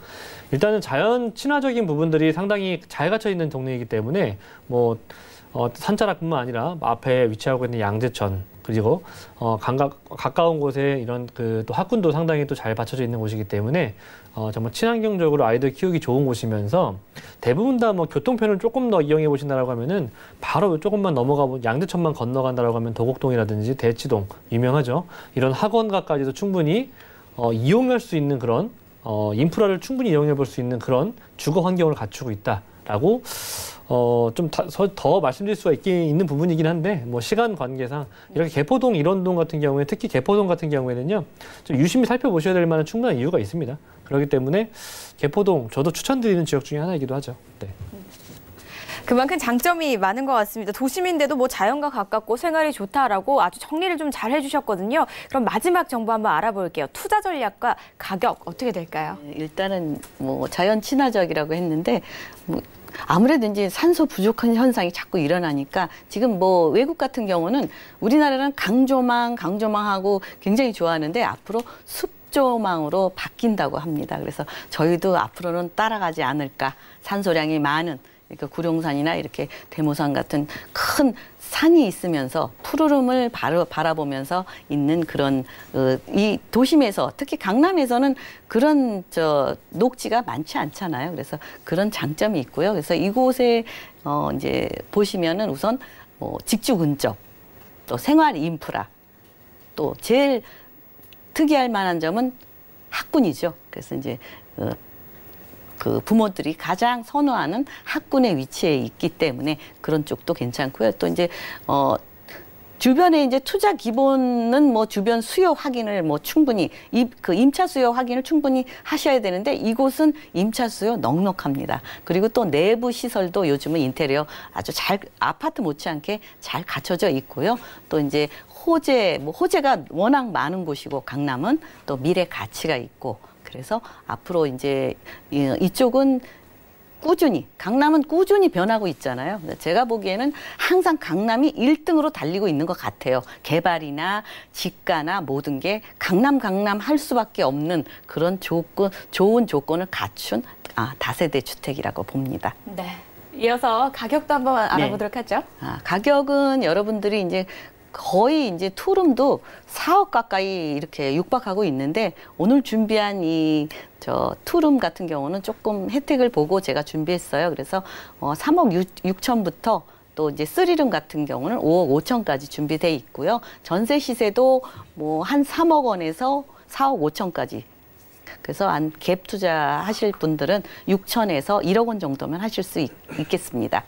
일단은 자연 친화적인 부분들이 상당히 잘 갖춰 있는 동네이기 때문에 뭐 산자락뿐만 아니라 앞에 위치하고 있는 양재천 그리고 가까운 곳에 이런 또 학군도 상당히 또 잘 받쳐져 있는 곳이기 때문에 정말 친환경적으로 아이들 키우기 좋은 곳이면서 대부분 다 뭐 교통편을 조금 더 이용해 보신다라고 하면은 바로 조금만 양재천만 건너간다라고 하면 도곡동이라든지 대치동 유명하죠. 이런 학원가까지도 충분히 이용할 수 있는 그런 인프라를 충분히 이용해 볼 수 있는 그런 주거 환경을 갖추고 있다라고 좀 더 말씀드릴 수가 있는 부분이긴 한데, 뭐 시간 관계상 이렇게 개포동, 일원동 같은 경우에, 특히 개포동 같은 경우에는요, 좀 유심히 살펴보셔야 될 만한 충분한 이유가 있습니다. 그렇기 때문에 개포동 저도 추천드리는 지역 중에 하나이기도 하죠. 네. 그만큼 장점이 많은 것 같습니다. 도심인데도 뭐 자연과 가깝고 생활이 좋다라고 아주 정리를 좀 잘 해주셨거든요. 그럼 마지막 정보 한번 알아볼게요. 투자 전략과 가격 어떻게 될까요? 일단은 뭐 자연 친화적이라고 했는데 뭐 아무래도 이제 산소 부족한 현상이 자꾸 일어나니까 지금 뭐 외국 같은 경우는 우리나라는 강조망하고 굉장히 좋아하는데 앞으로 숲조망으로 바뀐다고 합니다. 그래서 저희도 앞으로는 따라가지 않을까. 산소량이 많은 그러니까 구룡산이나 이렇게 대모산 같은 큰 산이 있으면서 푸르름을 바라보면서 있는 그런 이 도심에서 특히 강남에서는 그런 녹지가 많지 않잖아요. 그래서 그런 장점이 있고요. 그래서 이곳에 이제 보시면은 우선 직주 근접, 또 생활 인프라, 또 제일 특이할 만한 점은 학군이죠. 그래서 이제 그 부모들이 가장 선호하는 학군의 위치에 있기 때문에 그런 쪽도 괜찮고요. 또 이제 주변에 이제 투자 기본은 뭐 주변 수요 확인을 뭐 충분히 그 임차 수요 확인을 충분히 하셔야 되는데 이곳은 임차 수요 넉넉합니다. 그리고 또 내부 시설도 요즘은 인테리어 아주 잘 아파트 못지않게 잘 갖춰져 있고요. 또 이제 호재가 워낙 많은 곳이고 강남은 또 미래 가치가 있고 그래서 앞으로 이제 이쪽은 강남은 꾸준히 변하고 있잖아요. 제가 보기에는 항상 강남이 1등으로 달리고 있는 것 같아요. 개발이나 집가나 모든 게 강남 할 수밖에 없는 그런 좋은 조건을 갖춘 다세대 주택이라고 봅니다. 네. 이어서 가격도 한번 알아보도록 하죠. 가격은 여러분들이 이제 거의 이제 투룸도 4억 가까이 이렇게 육박하고 있는데 오늘 준비한 투룸 같은 경우는 조금 혜택을 보고 제가 준비했어요. 그래서 3억 6천부터 또 이제 3룸 같은 경우는 5억 5천까지 준비돼 있고요. 전세 시세도 뭐 한 3억 원에서 4억 5천까지. 그래서 갭 투자하실 분들은 6천에서 1억 원 정도면 하실 수 있겠습니다.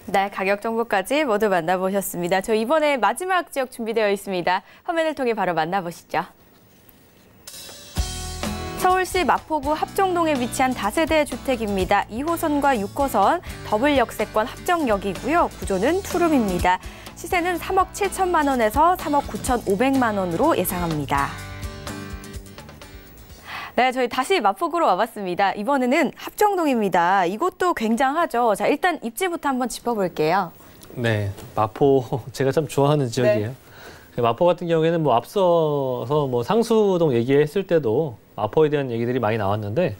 네, 가격 정보까지 모두 만나보셨습니다. 저 이번에 마지막 지역 준비되어 있습니다. 화면을 통해 바로 만나보시죠. 서울시 마포구 합정동에 위치한 다세대 주택입니다. 2호선과 6호선 더블 역세권 합정역이고요. 구조는 투룸입니다. 시세는 3억 7천만 원에서 3억 9,500만 원으로 예상합니다. 네, 저희 다시 마포구로 와봤습니다. 이번에는 합정동입니다. 이곳도 굉장하죠. 자, 일단 입지부터 한번 짚어볼게요. 네, 마포 제가 참 좋아하는 지역이에요. 네. 마포 같은 경우에는 뭐 앞서서 뭐 상수동 얘기했을 때도 마포에 대한 얘기들이 많이 나왔는데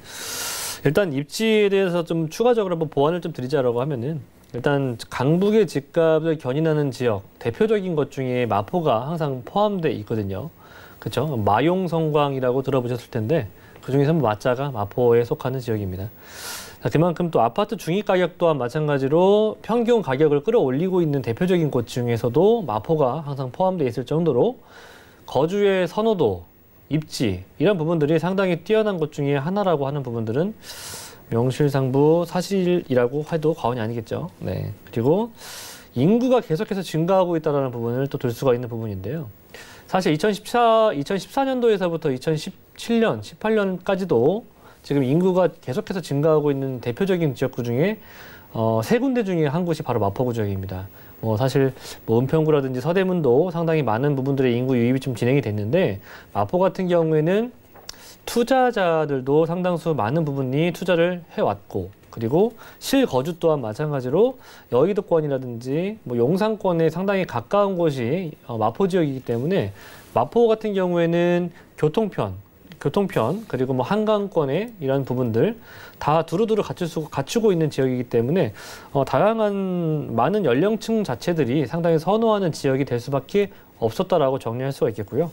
일단 입지에 대해서 좀 추가적으로 한번 보완을 좀 드리자라고 하면은 일단 강북의 집값을 견인하는 지역 대표적인 것 중에 마포가 항상 포함돼 있거든요. 그렇죠? 마용성광이라고 들어보셨을 텐데 그중에서 마자가 마포에 속하는 지역입니다. 그만큼 또 아파트 중위 가격 또한 마찬가지로 평균 가격을 끌어올리고 있는 대표적인 곳 중에서도 마포가 항상 포함되어 있을 정도로 거주의 선호도, 입지 이런 부분들이 상당히 뛰어난 곳 중에 하나라고 하는 부분들은 명실상부 사실이라고 해도 과언이 아니겠죠. 네. 그리고 인구가 계속해서 증가하고 있다는 부분을 또 들 수가 있는 부분인데요. 사실 2014년도에서부터 2017년, 18년까지도 지금 인구가 계속해서 증가하고 있는 대표적인 지역구 중에 세 군데 중에 한 곳이 바로 마포구 지역입니다. 사실 은평구라든지 서대문도 상당히 많은 부분들의 인구 유입이 좀 진행이 됐는데 마포 같은 경우에는 투자자들도 상당수 많은 부분이 투자를 해왔고 그리고 실거주 또한 마찬가지로 여의도권이라든지 용산권에 상당히 가까운 곳이 마포 지역이기 때문에 마포 같은 경우에는 교통편 그리고 한강권의 이런 부분들 다 두루두루 갖추고 있는 지역이기 때문에 다양한 많은 연령층 자체들이 상당히 선호하는 지역이 될 수밖에 없었다라고 정리할 수가 있겠고요.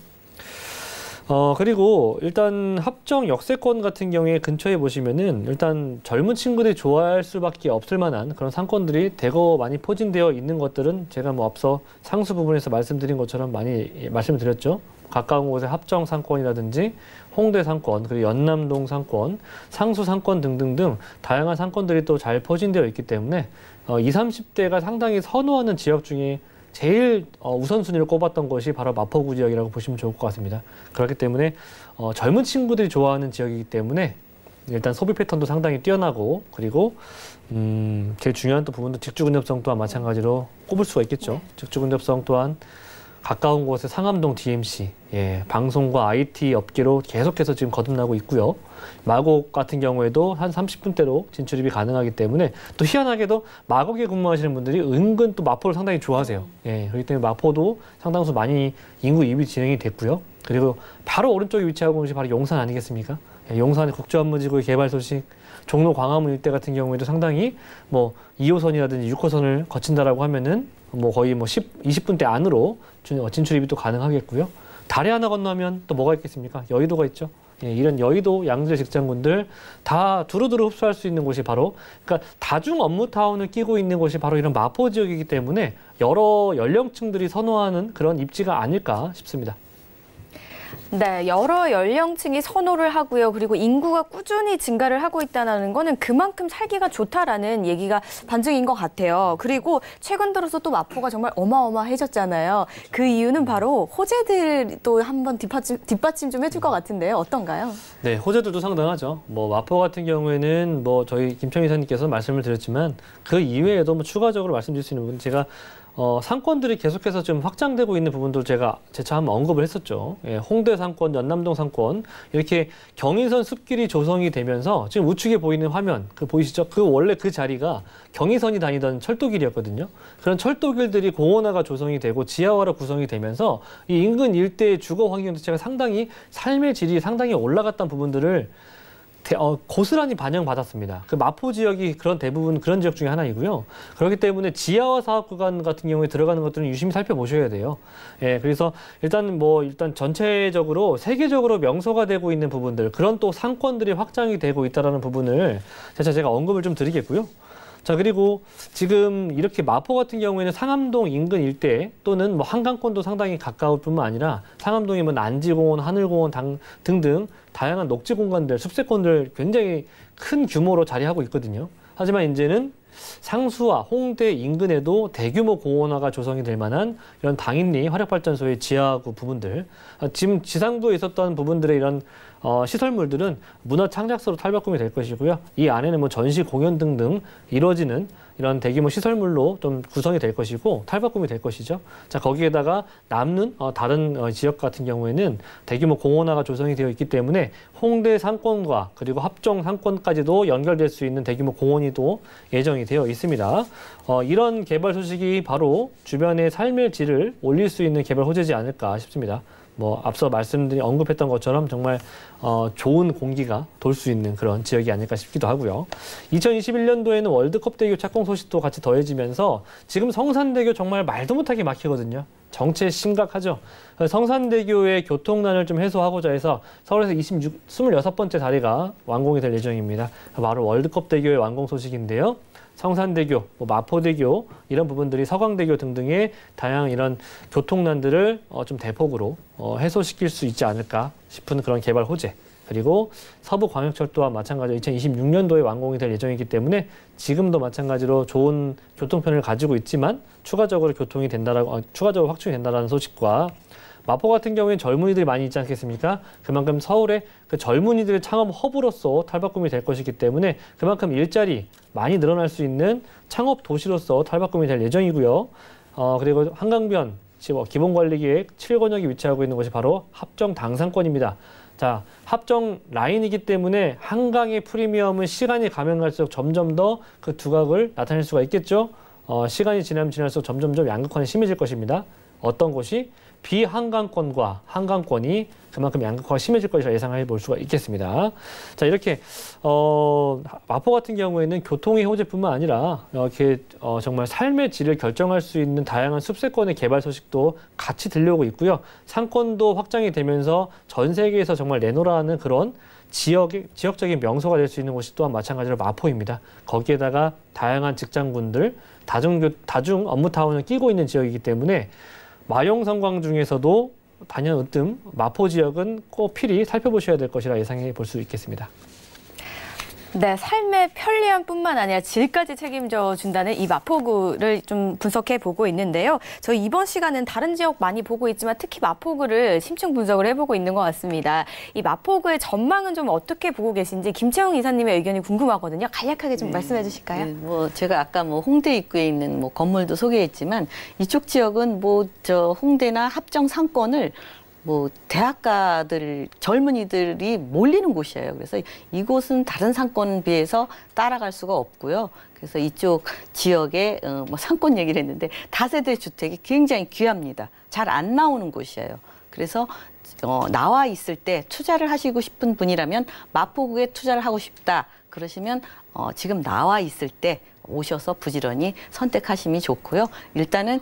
그리고 일단 합정 역세권 같은 경우에 근처에 보시면은 일단 젊은 친구들이 좋아할 수밖에 없을 만한 그런 상권들이 대거 많이 포진되어 있는 것들은 제가 앞서 상수 부분에서 말씀드린 것처럼 많이 말씀을 드렸죠. 가까운 곳에 합정 상권이라든지 홍대 상권, 그리고 연남동 상권, 상수 상권 등등등 다양한 상권들이 또 잘 포진되어 있기 때문에 20, 30대가 상당히 선호하는 지역 중에 제일 우선순위를 꼽았던 것이 바로 마포구 지역이라고 보시면 좋을 것 같습니다. 그렇기 때문에 젊은 친구들이 좋아하는 지역이기 때문에 일단 소비 패턴도 상당히 뛰어나고, 그리고 제일 중요한 또 부분도 직주근접성 또한 마찬가지로 꼽을 수가 있겠죠. 네. 직주근접성 또한 가까운 곳에 상암동 DMC, 방송과 IT 업계로 계속해서 지금 거듭나고 있고요. 마곡 같은 경우에도 한 30분대로 진출입이 가능하기 때문에, 또 희한하게도 마곡에 근무하시는 분들이 은근 또 마포를 상당히 좋아하세요. 그렇기 때문에 마포도 상당수 많이 인구 이입이 진행이 됐고요. 그리고 바로 오른쪽에 위치하고 있는 것이 바로 용산 아니겠습니까? 용산의 국제업무지구의 개발 소식, 종로 광화문 일대 같은 경우에도 상당히 2호선이라든지 6호선을 거친다라고 하면은 거의 20분대 안으로 진출입이 또 가능하겠고요. 다리 하나 건너면 또 뭐가 있겠습니까? 여의도가 있죠. 이런 여의도 양재 직장군들 다 두루두루 흡수할 수 있는 곳이 바로, 그러니까 다중 업무타운을 끼고 있는 곳이 바로 이런 마포 지역이기 때문에 여러 연령층들이 선호하는 그런 입지가 아닐까 싶습니다. 네, 여러 연령층이 선호를 하고요. 그리고 인구가 꾸준히 증가를 하고 있다는 거는 그만큼 살기가 좋다라는 얘기가 반증인 것 같아요. 그리고 최근 들어서 또 마포가 정말 어마어마해졌잖아요. 그 이유는 바로 호재들도 한번 뒷받침 좀 해줄 것 같은데요. 어떤가요? 네, 호재들도 상당하죠. 마포 같은 경우에는 저희 김청 이사님께서 말씀을 드렸지만 그 이외에도 추가적으로 말씀드릴 수 있는 부분, 제가 상권들이 계속해서 좀 확장되고 있는 부분들 제가 재차 한번 언급을 했었죠. 홍대 상권, 연남동 상권, 이렇게 경인선 숲길이 조성이 되면서 지금 우측에 보이는 화면, 보이시죠? 원래 그 자리가 경인선이 다니던 철도길이었거든요. 그런 철도길들이 공원화가 조성이 되고 지하화로 구성이 되면서 이 인근 일대의 주거 환경 자체가 상당히 삶의 질이 상당히 올라갔던 부분들을 고스란히 반영받았습니다. 그 마포 지역이 대부분 그런 지역 중에 하나이고요. 그렇기 때문에 지하화 사업 구간 같은 경우에 들어가는 것들은 유심히 살펴보셔야 돼요. 그래서 일단 전체적으로 세계적으로 명소가 되고 있는 부분들, 그런 또 상권들이 확장이 되고 있다라는 부분을 제가 언급을 좀 드리겠고요. 자, 그리고 지금 이렇게 마포 같은 경우에는 상암동 인근 일대 또는 한강권도 상당히 가까울 뿐만 아니라 상암동에 난지공원, 하늘공원 등등 다양한 녹지 공간들, 숲세권들 굉장히 큰 규모로 자리하고 있거든요. 하지만 이제는 상수와 홍대 인근에도 대규모 공원화가 조성이 될 만한 이런 당인리 화력발전소의 지하구 부분들, 지금 지상부에 있었던 부분들의 이런 시설물들은 문화 창작소로 탈바꿈이 될 것이고요. 이 안에는 전시 공연 등등 이루어지는 이런 대규모 시설물로 좀 구성이 될 것이고 탈바꿈이 될 것이죠. 자, 거기에다가 남는 다른 지역 같은 경우에는 대규모 공원화가 조성이 되어 있기 때문에 홍대 상권과 그리고 합정 상권까지도 연결될 수 있는 대규모 공원이 또 예정이 되어 있습니다. 이런 개발 소식이 바로 주변의 삶의 질을 올릴 수 있는 개발 호재지 않을까 싶습니다. 앞서 언급했던 것처럼 정말 좋은 공기가 돌 수 있는 그런 지역이 아닐까 싶기도 하고요. 2021년도에는 월드컵 대교 착공 소식도 같이 더해지면서 지금 성산대교 정말 말도 못하게 막히거든요. 정체 심각하죠. 성산대교의 교통난을 좀 해소하고자 해서 서울에서 26번째 다리가 완공이 될 예정입니다. 바로 월드컵 대교의 완공 소식인데요. 성산대교, 마포대교 이런 부분들이 서강대교 등등의 다양한 이런 교통난들을 좀 대폭으로 해소시킬 수 있지 않을까 싶은 그런 개발 호재. 그리고 서부광역철도와 마찬가지로 2026년도에 완공이 될 예정이기 때문에 지금도 마찬가지로 좋은 교통편을 가지고 있지만 추가적으로 추가적으로 확충이 된다는 소식과 마포 같은 경우에는 젊은이들이 많이 있지 않겠습니까? 그만큼 서울의 그 젊은이들의 창업 허브로서 탈바꿈이 될 것이기 때문에 그만큼 일자리 많이 늘어날 수 있는 창업 도시로서 탈바꿈이 될 예정이고요. 그리고 한강변 기본관리계획 7권역이 위치하고 있는 것이 바로 합정 당산권입니다. 자, 합정 라인이기 때문에 한강의 프리미엄은 시간이 가면 갈수록 점점 더 그 두각을 나타낼 수가 있겠죠. 시간이 지나면 지날수록 점점점 양극화는 심해질 것입니다. 어떤 곳이 비한강권과 한강권이 그만큼 양극화가 심해질 것이라 예상해 볼 수가 있겠습니다. 자, 이렇게 마포 같은 경우에는 교통의 호재뿐만 아니라 이렇게 정말 삶의 질을 결정할 수 있는 다양한 숲세권의 개발 소식도 같이 들려오고 있고요. 상권도 확장이 되면서 전 세계에서 정말 내놓으라는 그런 지역적인 명소가 될 수 있는 곳이 또한 마찬가지로 마포입니다. 거기에다가 다양한 직장군들, 다중 업무타운을 끼고 있는 지역이기 때문에 마용성광 중에서도 단연 으뜸 마포 지역은 꼭 필히 살펴보셔야 될 것이라 예상해 볼 수 있겠습니다. 네, 삶의 편리함뿐만 아니라 질까지 책임져 준다는 이 마포구를 좀 분석해 보고 있는데요. 저희 이번 시간은 다른 지역 많이 보고 있지만 특히 마포구를 심층 분석을 해보고 있는 것 같습니다. 이 마포구의 전망은 좀 어떻게 보고 계신지 김채영 이사님의 의견이 궁금하거든요. 간략하게 좀 말씀해 주실까요? 네, 제가 아까 홍대 입구에 있는 건물도 소개했지만 이쪽 지역은 홍대나 합정 상권을 대학가들, 젊은이들이 몰리는 곳이에요. 그래서 이곳은 다른 상권에 비해서 따라갈 수가 없고요. 그래서 이쪽 지역에 상권 얘기를 했는데 다세대 주택이 굉장히 귀합니다. 잘 안 나오는 곳이에요. 그래서 나와 있을 때 투자를 하시고 싶은 분이라면 마포구에 투자를 하고 싶다. 그러시면 지금 나와 있을 때 오셔서 부지런히 선택하시면 좋고요. 일단은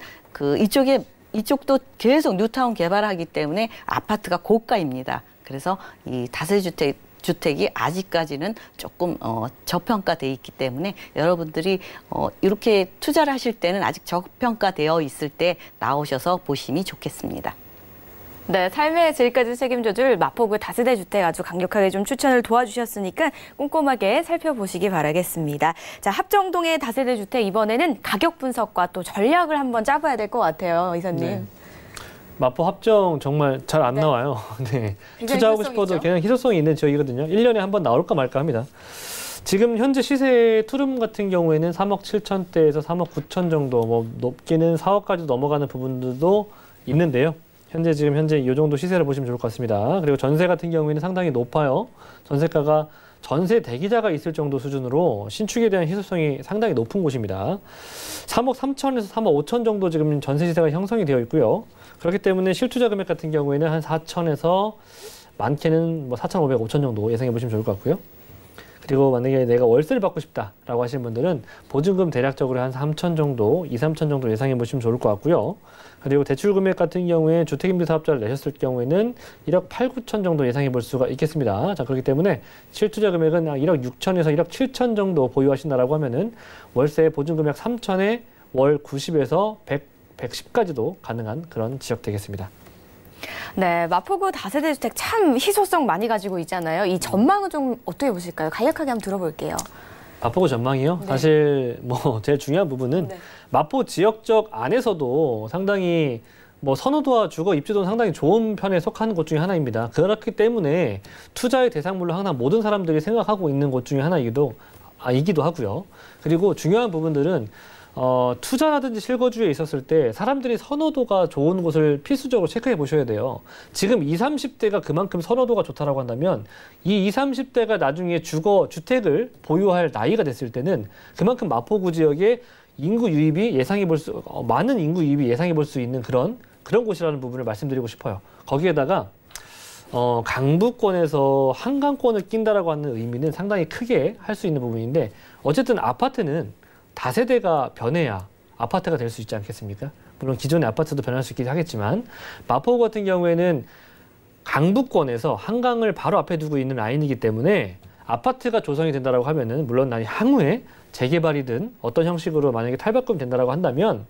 이쪽도 계속 뉴타운 개발하기 때문에 아파트가 고가입니다. 그래서 이 다세주택이 아직까지는 조금 저평가돼 있기 때문에 여러분들이 이렇게 투자를 하실 때는 아직 저평가되어 있을 때 나오셔서 보시면 좋겠습니다. 네, 삶의 질까지 책임져줄 마포구 다세대 주택 아주 강력하게 좀 추천을 도와주셨으니까 꼼꼼하게 살펴보시기 바라겠습니다. 자, 합정동의 다세대 주택 이번에는 가격 분석과 또 전략을 한번 짜봐야 될 것 같아요, 이사님. 네. 마포 합정 정말 잘 안 나와요. 네. 투자하고 싶어도 그냥 희소성이 있는 지역이거든요. 1년에 한 번 나올까 말까 합니다. 지금 현재 시세 투룸 같은 경우에는 3억 7천대에서 3억 9천 정도, 높게는 4억까지 넘어가는 부분들도 있는데요. 현재 이 정도 시세를 보시면 좋을 것 같습니다. 그리고 전세 같은 경우에는 상당히 높아요. 전세가가 전세 대기자가 있을 정도 수준으로 신축에 대한 희소성이 상당히 높은 곳입니다. 3억 3천에서 3억 5천 정도 지금 전세 시세가 형성이 되어 있고요. 그렇기 때문에 실투자 금액 같은 경우에는 한 4천에서 많게는 4,500, 5천 정도 예상해 보시면 좋을 것 같고요. 그리고 만약에 내가 월세를 받고 싶다라고 하시는 분들은 보증금 대략적으로 한 3천 정도, 2, 3천 정도 예상해 보시면 좋을 것 같고요. 그리고 대출 금액 같은 경우에 주택임대사업자를 내셨을 경우에는 1억 8, 9천 정도 예상해 볼 수가 있겠습니다. 자, 그렇기 때문에 실투자 금액은 1억 6천에서 1억 7천 정도 보유하신다라고 하면은 월세 보증금액 3천에 월 90에서 110까지도 가능한 그런 지역 되겠습니다. 네, 마포구 다세대 주택 참 희소성 많이 가지고 있잖아요. 이 전망은 좀 어떻게 보실까요? 간략하게 한번 들어볼게요. 마포구 전망이요? 네. 사실 제일 중요한 부분은 네. 마포 지역적 안에서도 상당히 선호도와 주거 입지도는 상당히 좋은 편에 속하는 곳 중에 하나입니다. 그렇기 때문에 투자의 대상물로 항상 모든 사람들이 생각하고 있는 곳 중에 하나이기도 하고요. 그리고 중요한 부분들은 투자라든지 실거주에 있었을 때 사람들이 선호도가 좋은 곳을 필수적으로 체크해 보셔야 돼요. 지금 20, 30대가 그만큼 선호도가 좋다라고 한다면 이 20, 30대가 나중에 주택을 보유할 나이가 됐을 때는 그만큼 마포구 지역에 인구 유입이 많은 인구 유입이 예상해 볼 수 있는 그런 곳이라는 부분을 말씀드리고 싶어요. 거기에다가 강북권에서 한강권을 낀다라고 하는 의미는 상당히 크게 할 수 있는 부분인데 어쨌든 아파트는 다세대가 변해야 아파트가 될 수 있지 않겠습니까? 물론 기존의 아파트도 변할 수 있긴 하겠지만 마포구 같은 경우에는 강북권에서 한강을 바로 앞에 두고 있는 라인이기 때문에 아파트가 조성이 된다라고 하면은 물론 향후에 재개발이든 어떤 형식으로 만약에 탈바꿈 된다라고 한다면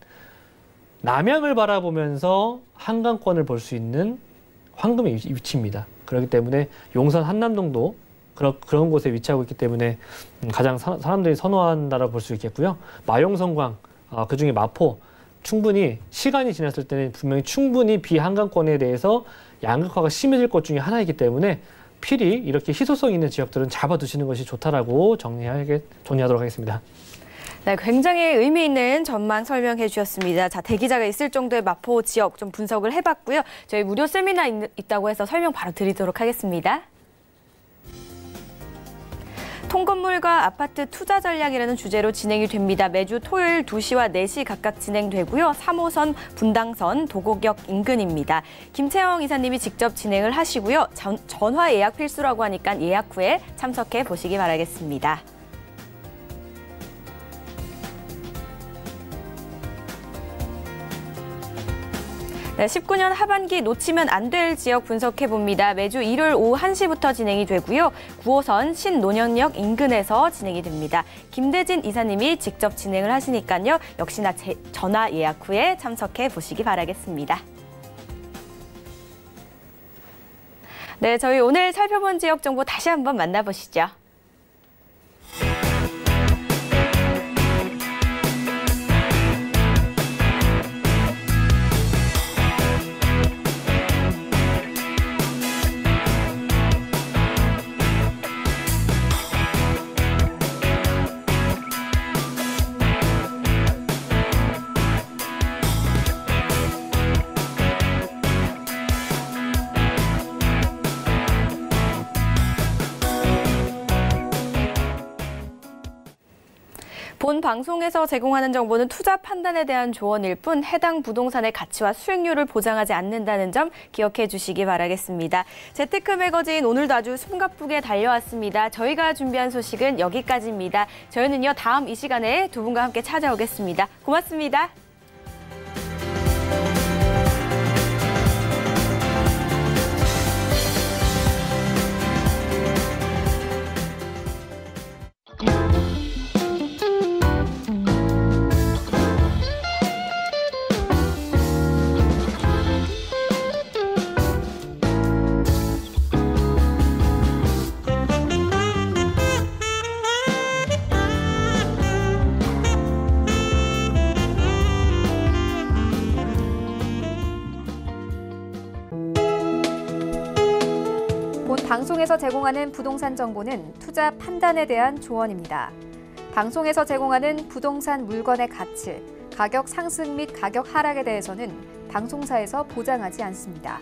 남양을 바라보면서 한강권을 볼 수 있는 황금의 위치입니다. 그렇기 때문에 용산 한남동도 그런 곳에 위치하고 있기 때문에 가장 사람들이 선호한다라고 볼 수 있겠고요. 마용성광, 그중에 마포, 충분히 시간이 지났을 때는 분명히 충분히 비한강권에 대해서 양극화가 심해질 것 중에 하나이기 때문에 필히 이렇게 희소성 있는 지역들은 잡아두시는 것이 좋다라고 정리하도록 하겠습니다. 네, 굉장히 의미 있는 전망 설명해 주셨습니다. 자, 대기자가 있을 정도의 마포 지역 좀 분석을 해봤고요. 저희 무료 세미나 있다고 해서 설명 바로 드리도록 하겠습니다. 통건물과 아파트 투자 전략이라는 주제로 진행이 됩니다. 매주 토요일 2시와 4시 각각 진행되고요. 3호선, 분당선, 도곡역 인근입니다. 김채영 이사님이 직접 진행을 하시고요. 전화 예약 필수라고 하니까 예약 후에 참석해 보시기 바라겠습니다. 네, 19년 하반기 놓치면 안 될 지역 분석해봅니다. 매주 일요일 오후 1시부터 진행이 되고요. 9호선 신논현역 인근에서 진행이 됩니다. 김대진 이사님이 직접 진행을 하시니까요. 역시나 전화 예약 후에 참석해 보시기 바라겠습니다. 네, 저희 오늘 살펴본 지역 정보 다시 한번 만나보시죠. 본 방송에서 제공하는 정보는 투자 판단에 대한 조언일 뿐 해당 부동산의 가치와 수익률을 보장하지 않는다는 점 기억해 주시기 바라겠습니다. 재테크 매거진 오늘도 아주 숨가쁘게 달려왔습니다. 저희가 준비한 소식은 여기까지입니다. 저희는요, 다음 이 시간에 두 분과 함께 찾아오겠습니다. 고맙습니다. 본 방송에서 제공하는 부동산 정보는 투자 판단에 대한 조언입니다. 방송에서 제공하는 부동산 물건의 가치, 가격 상승 및 가격 하락에 대해서는 방송사에서 보장하지 않습니다.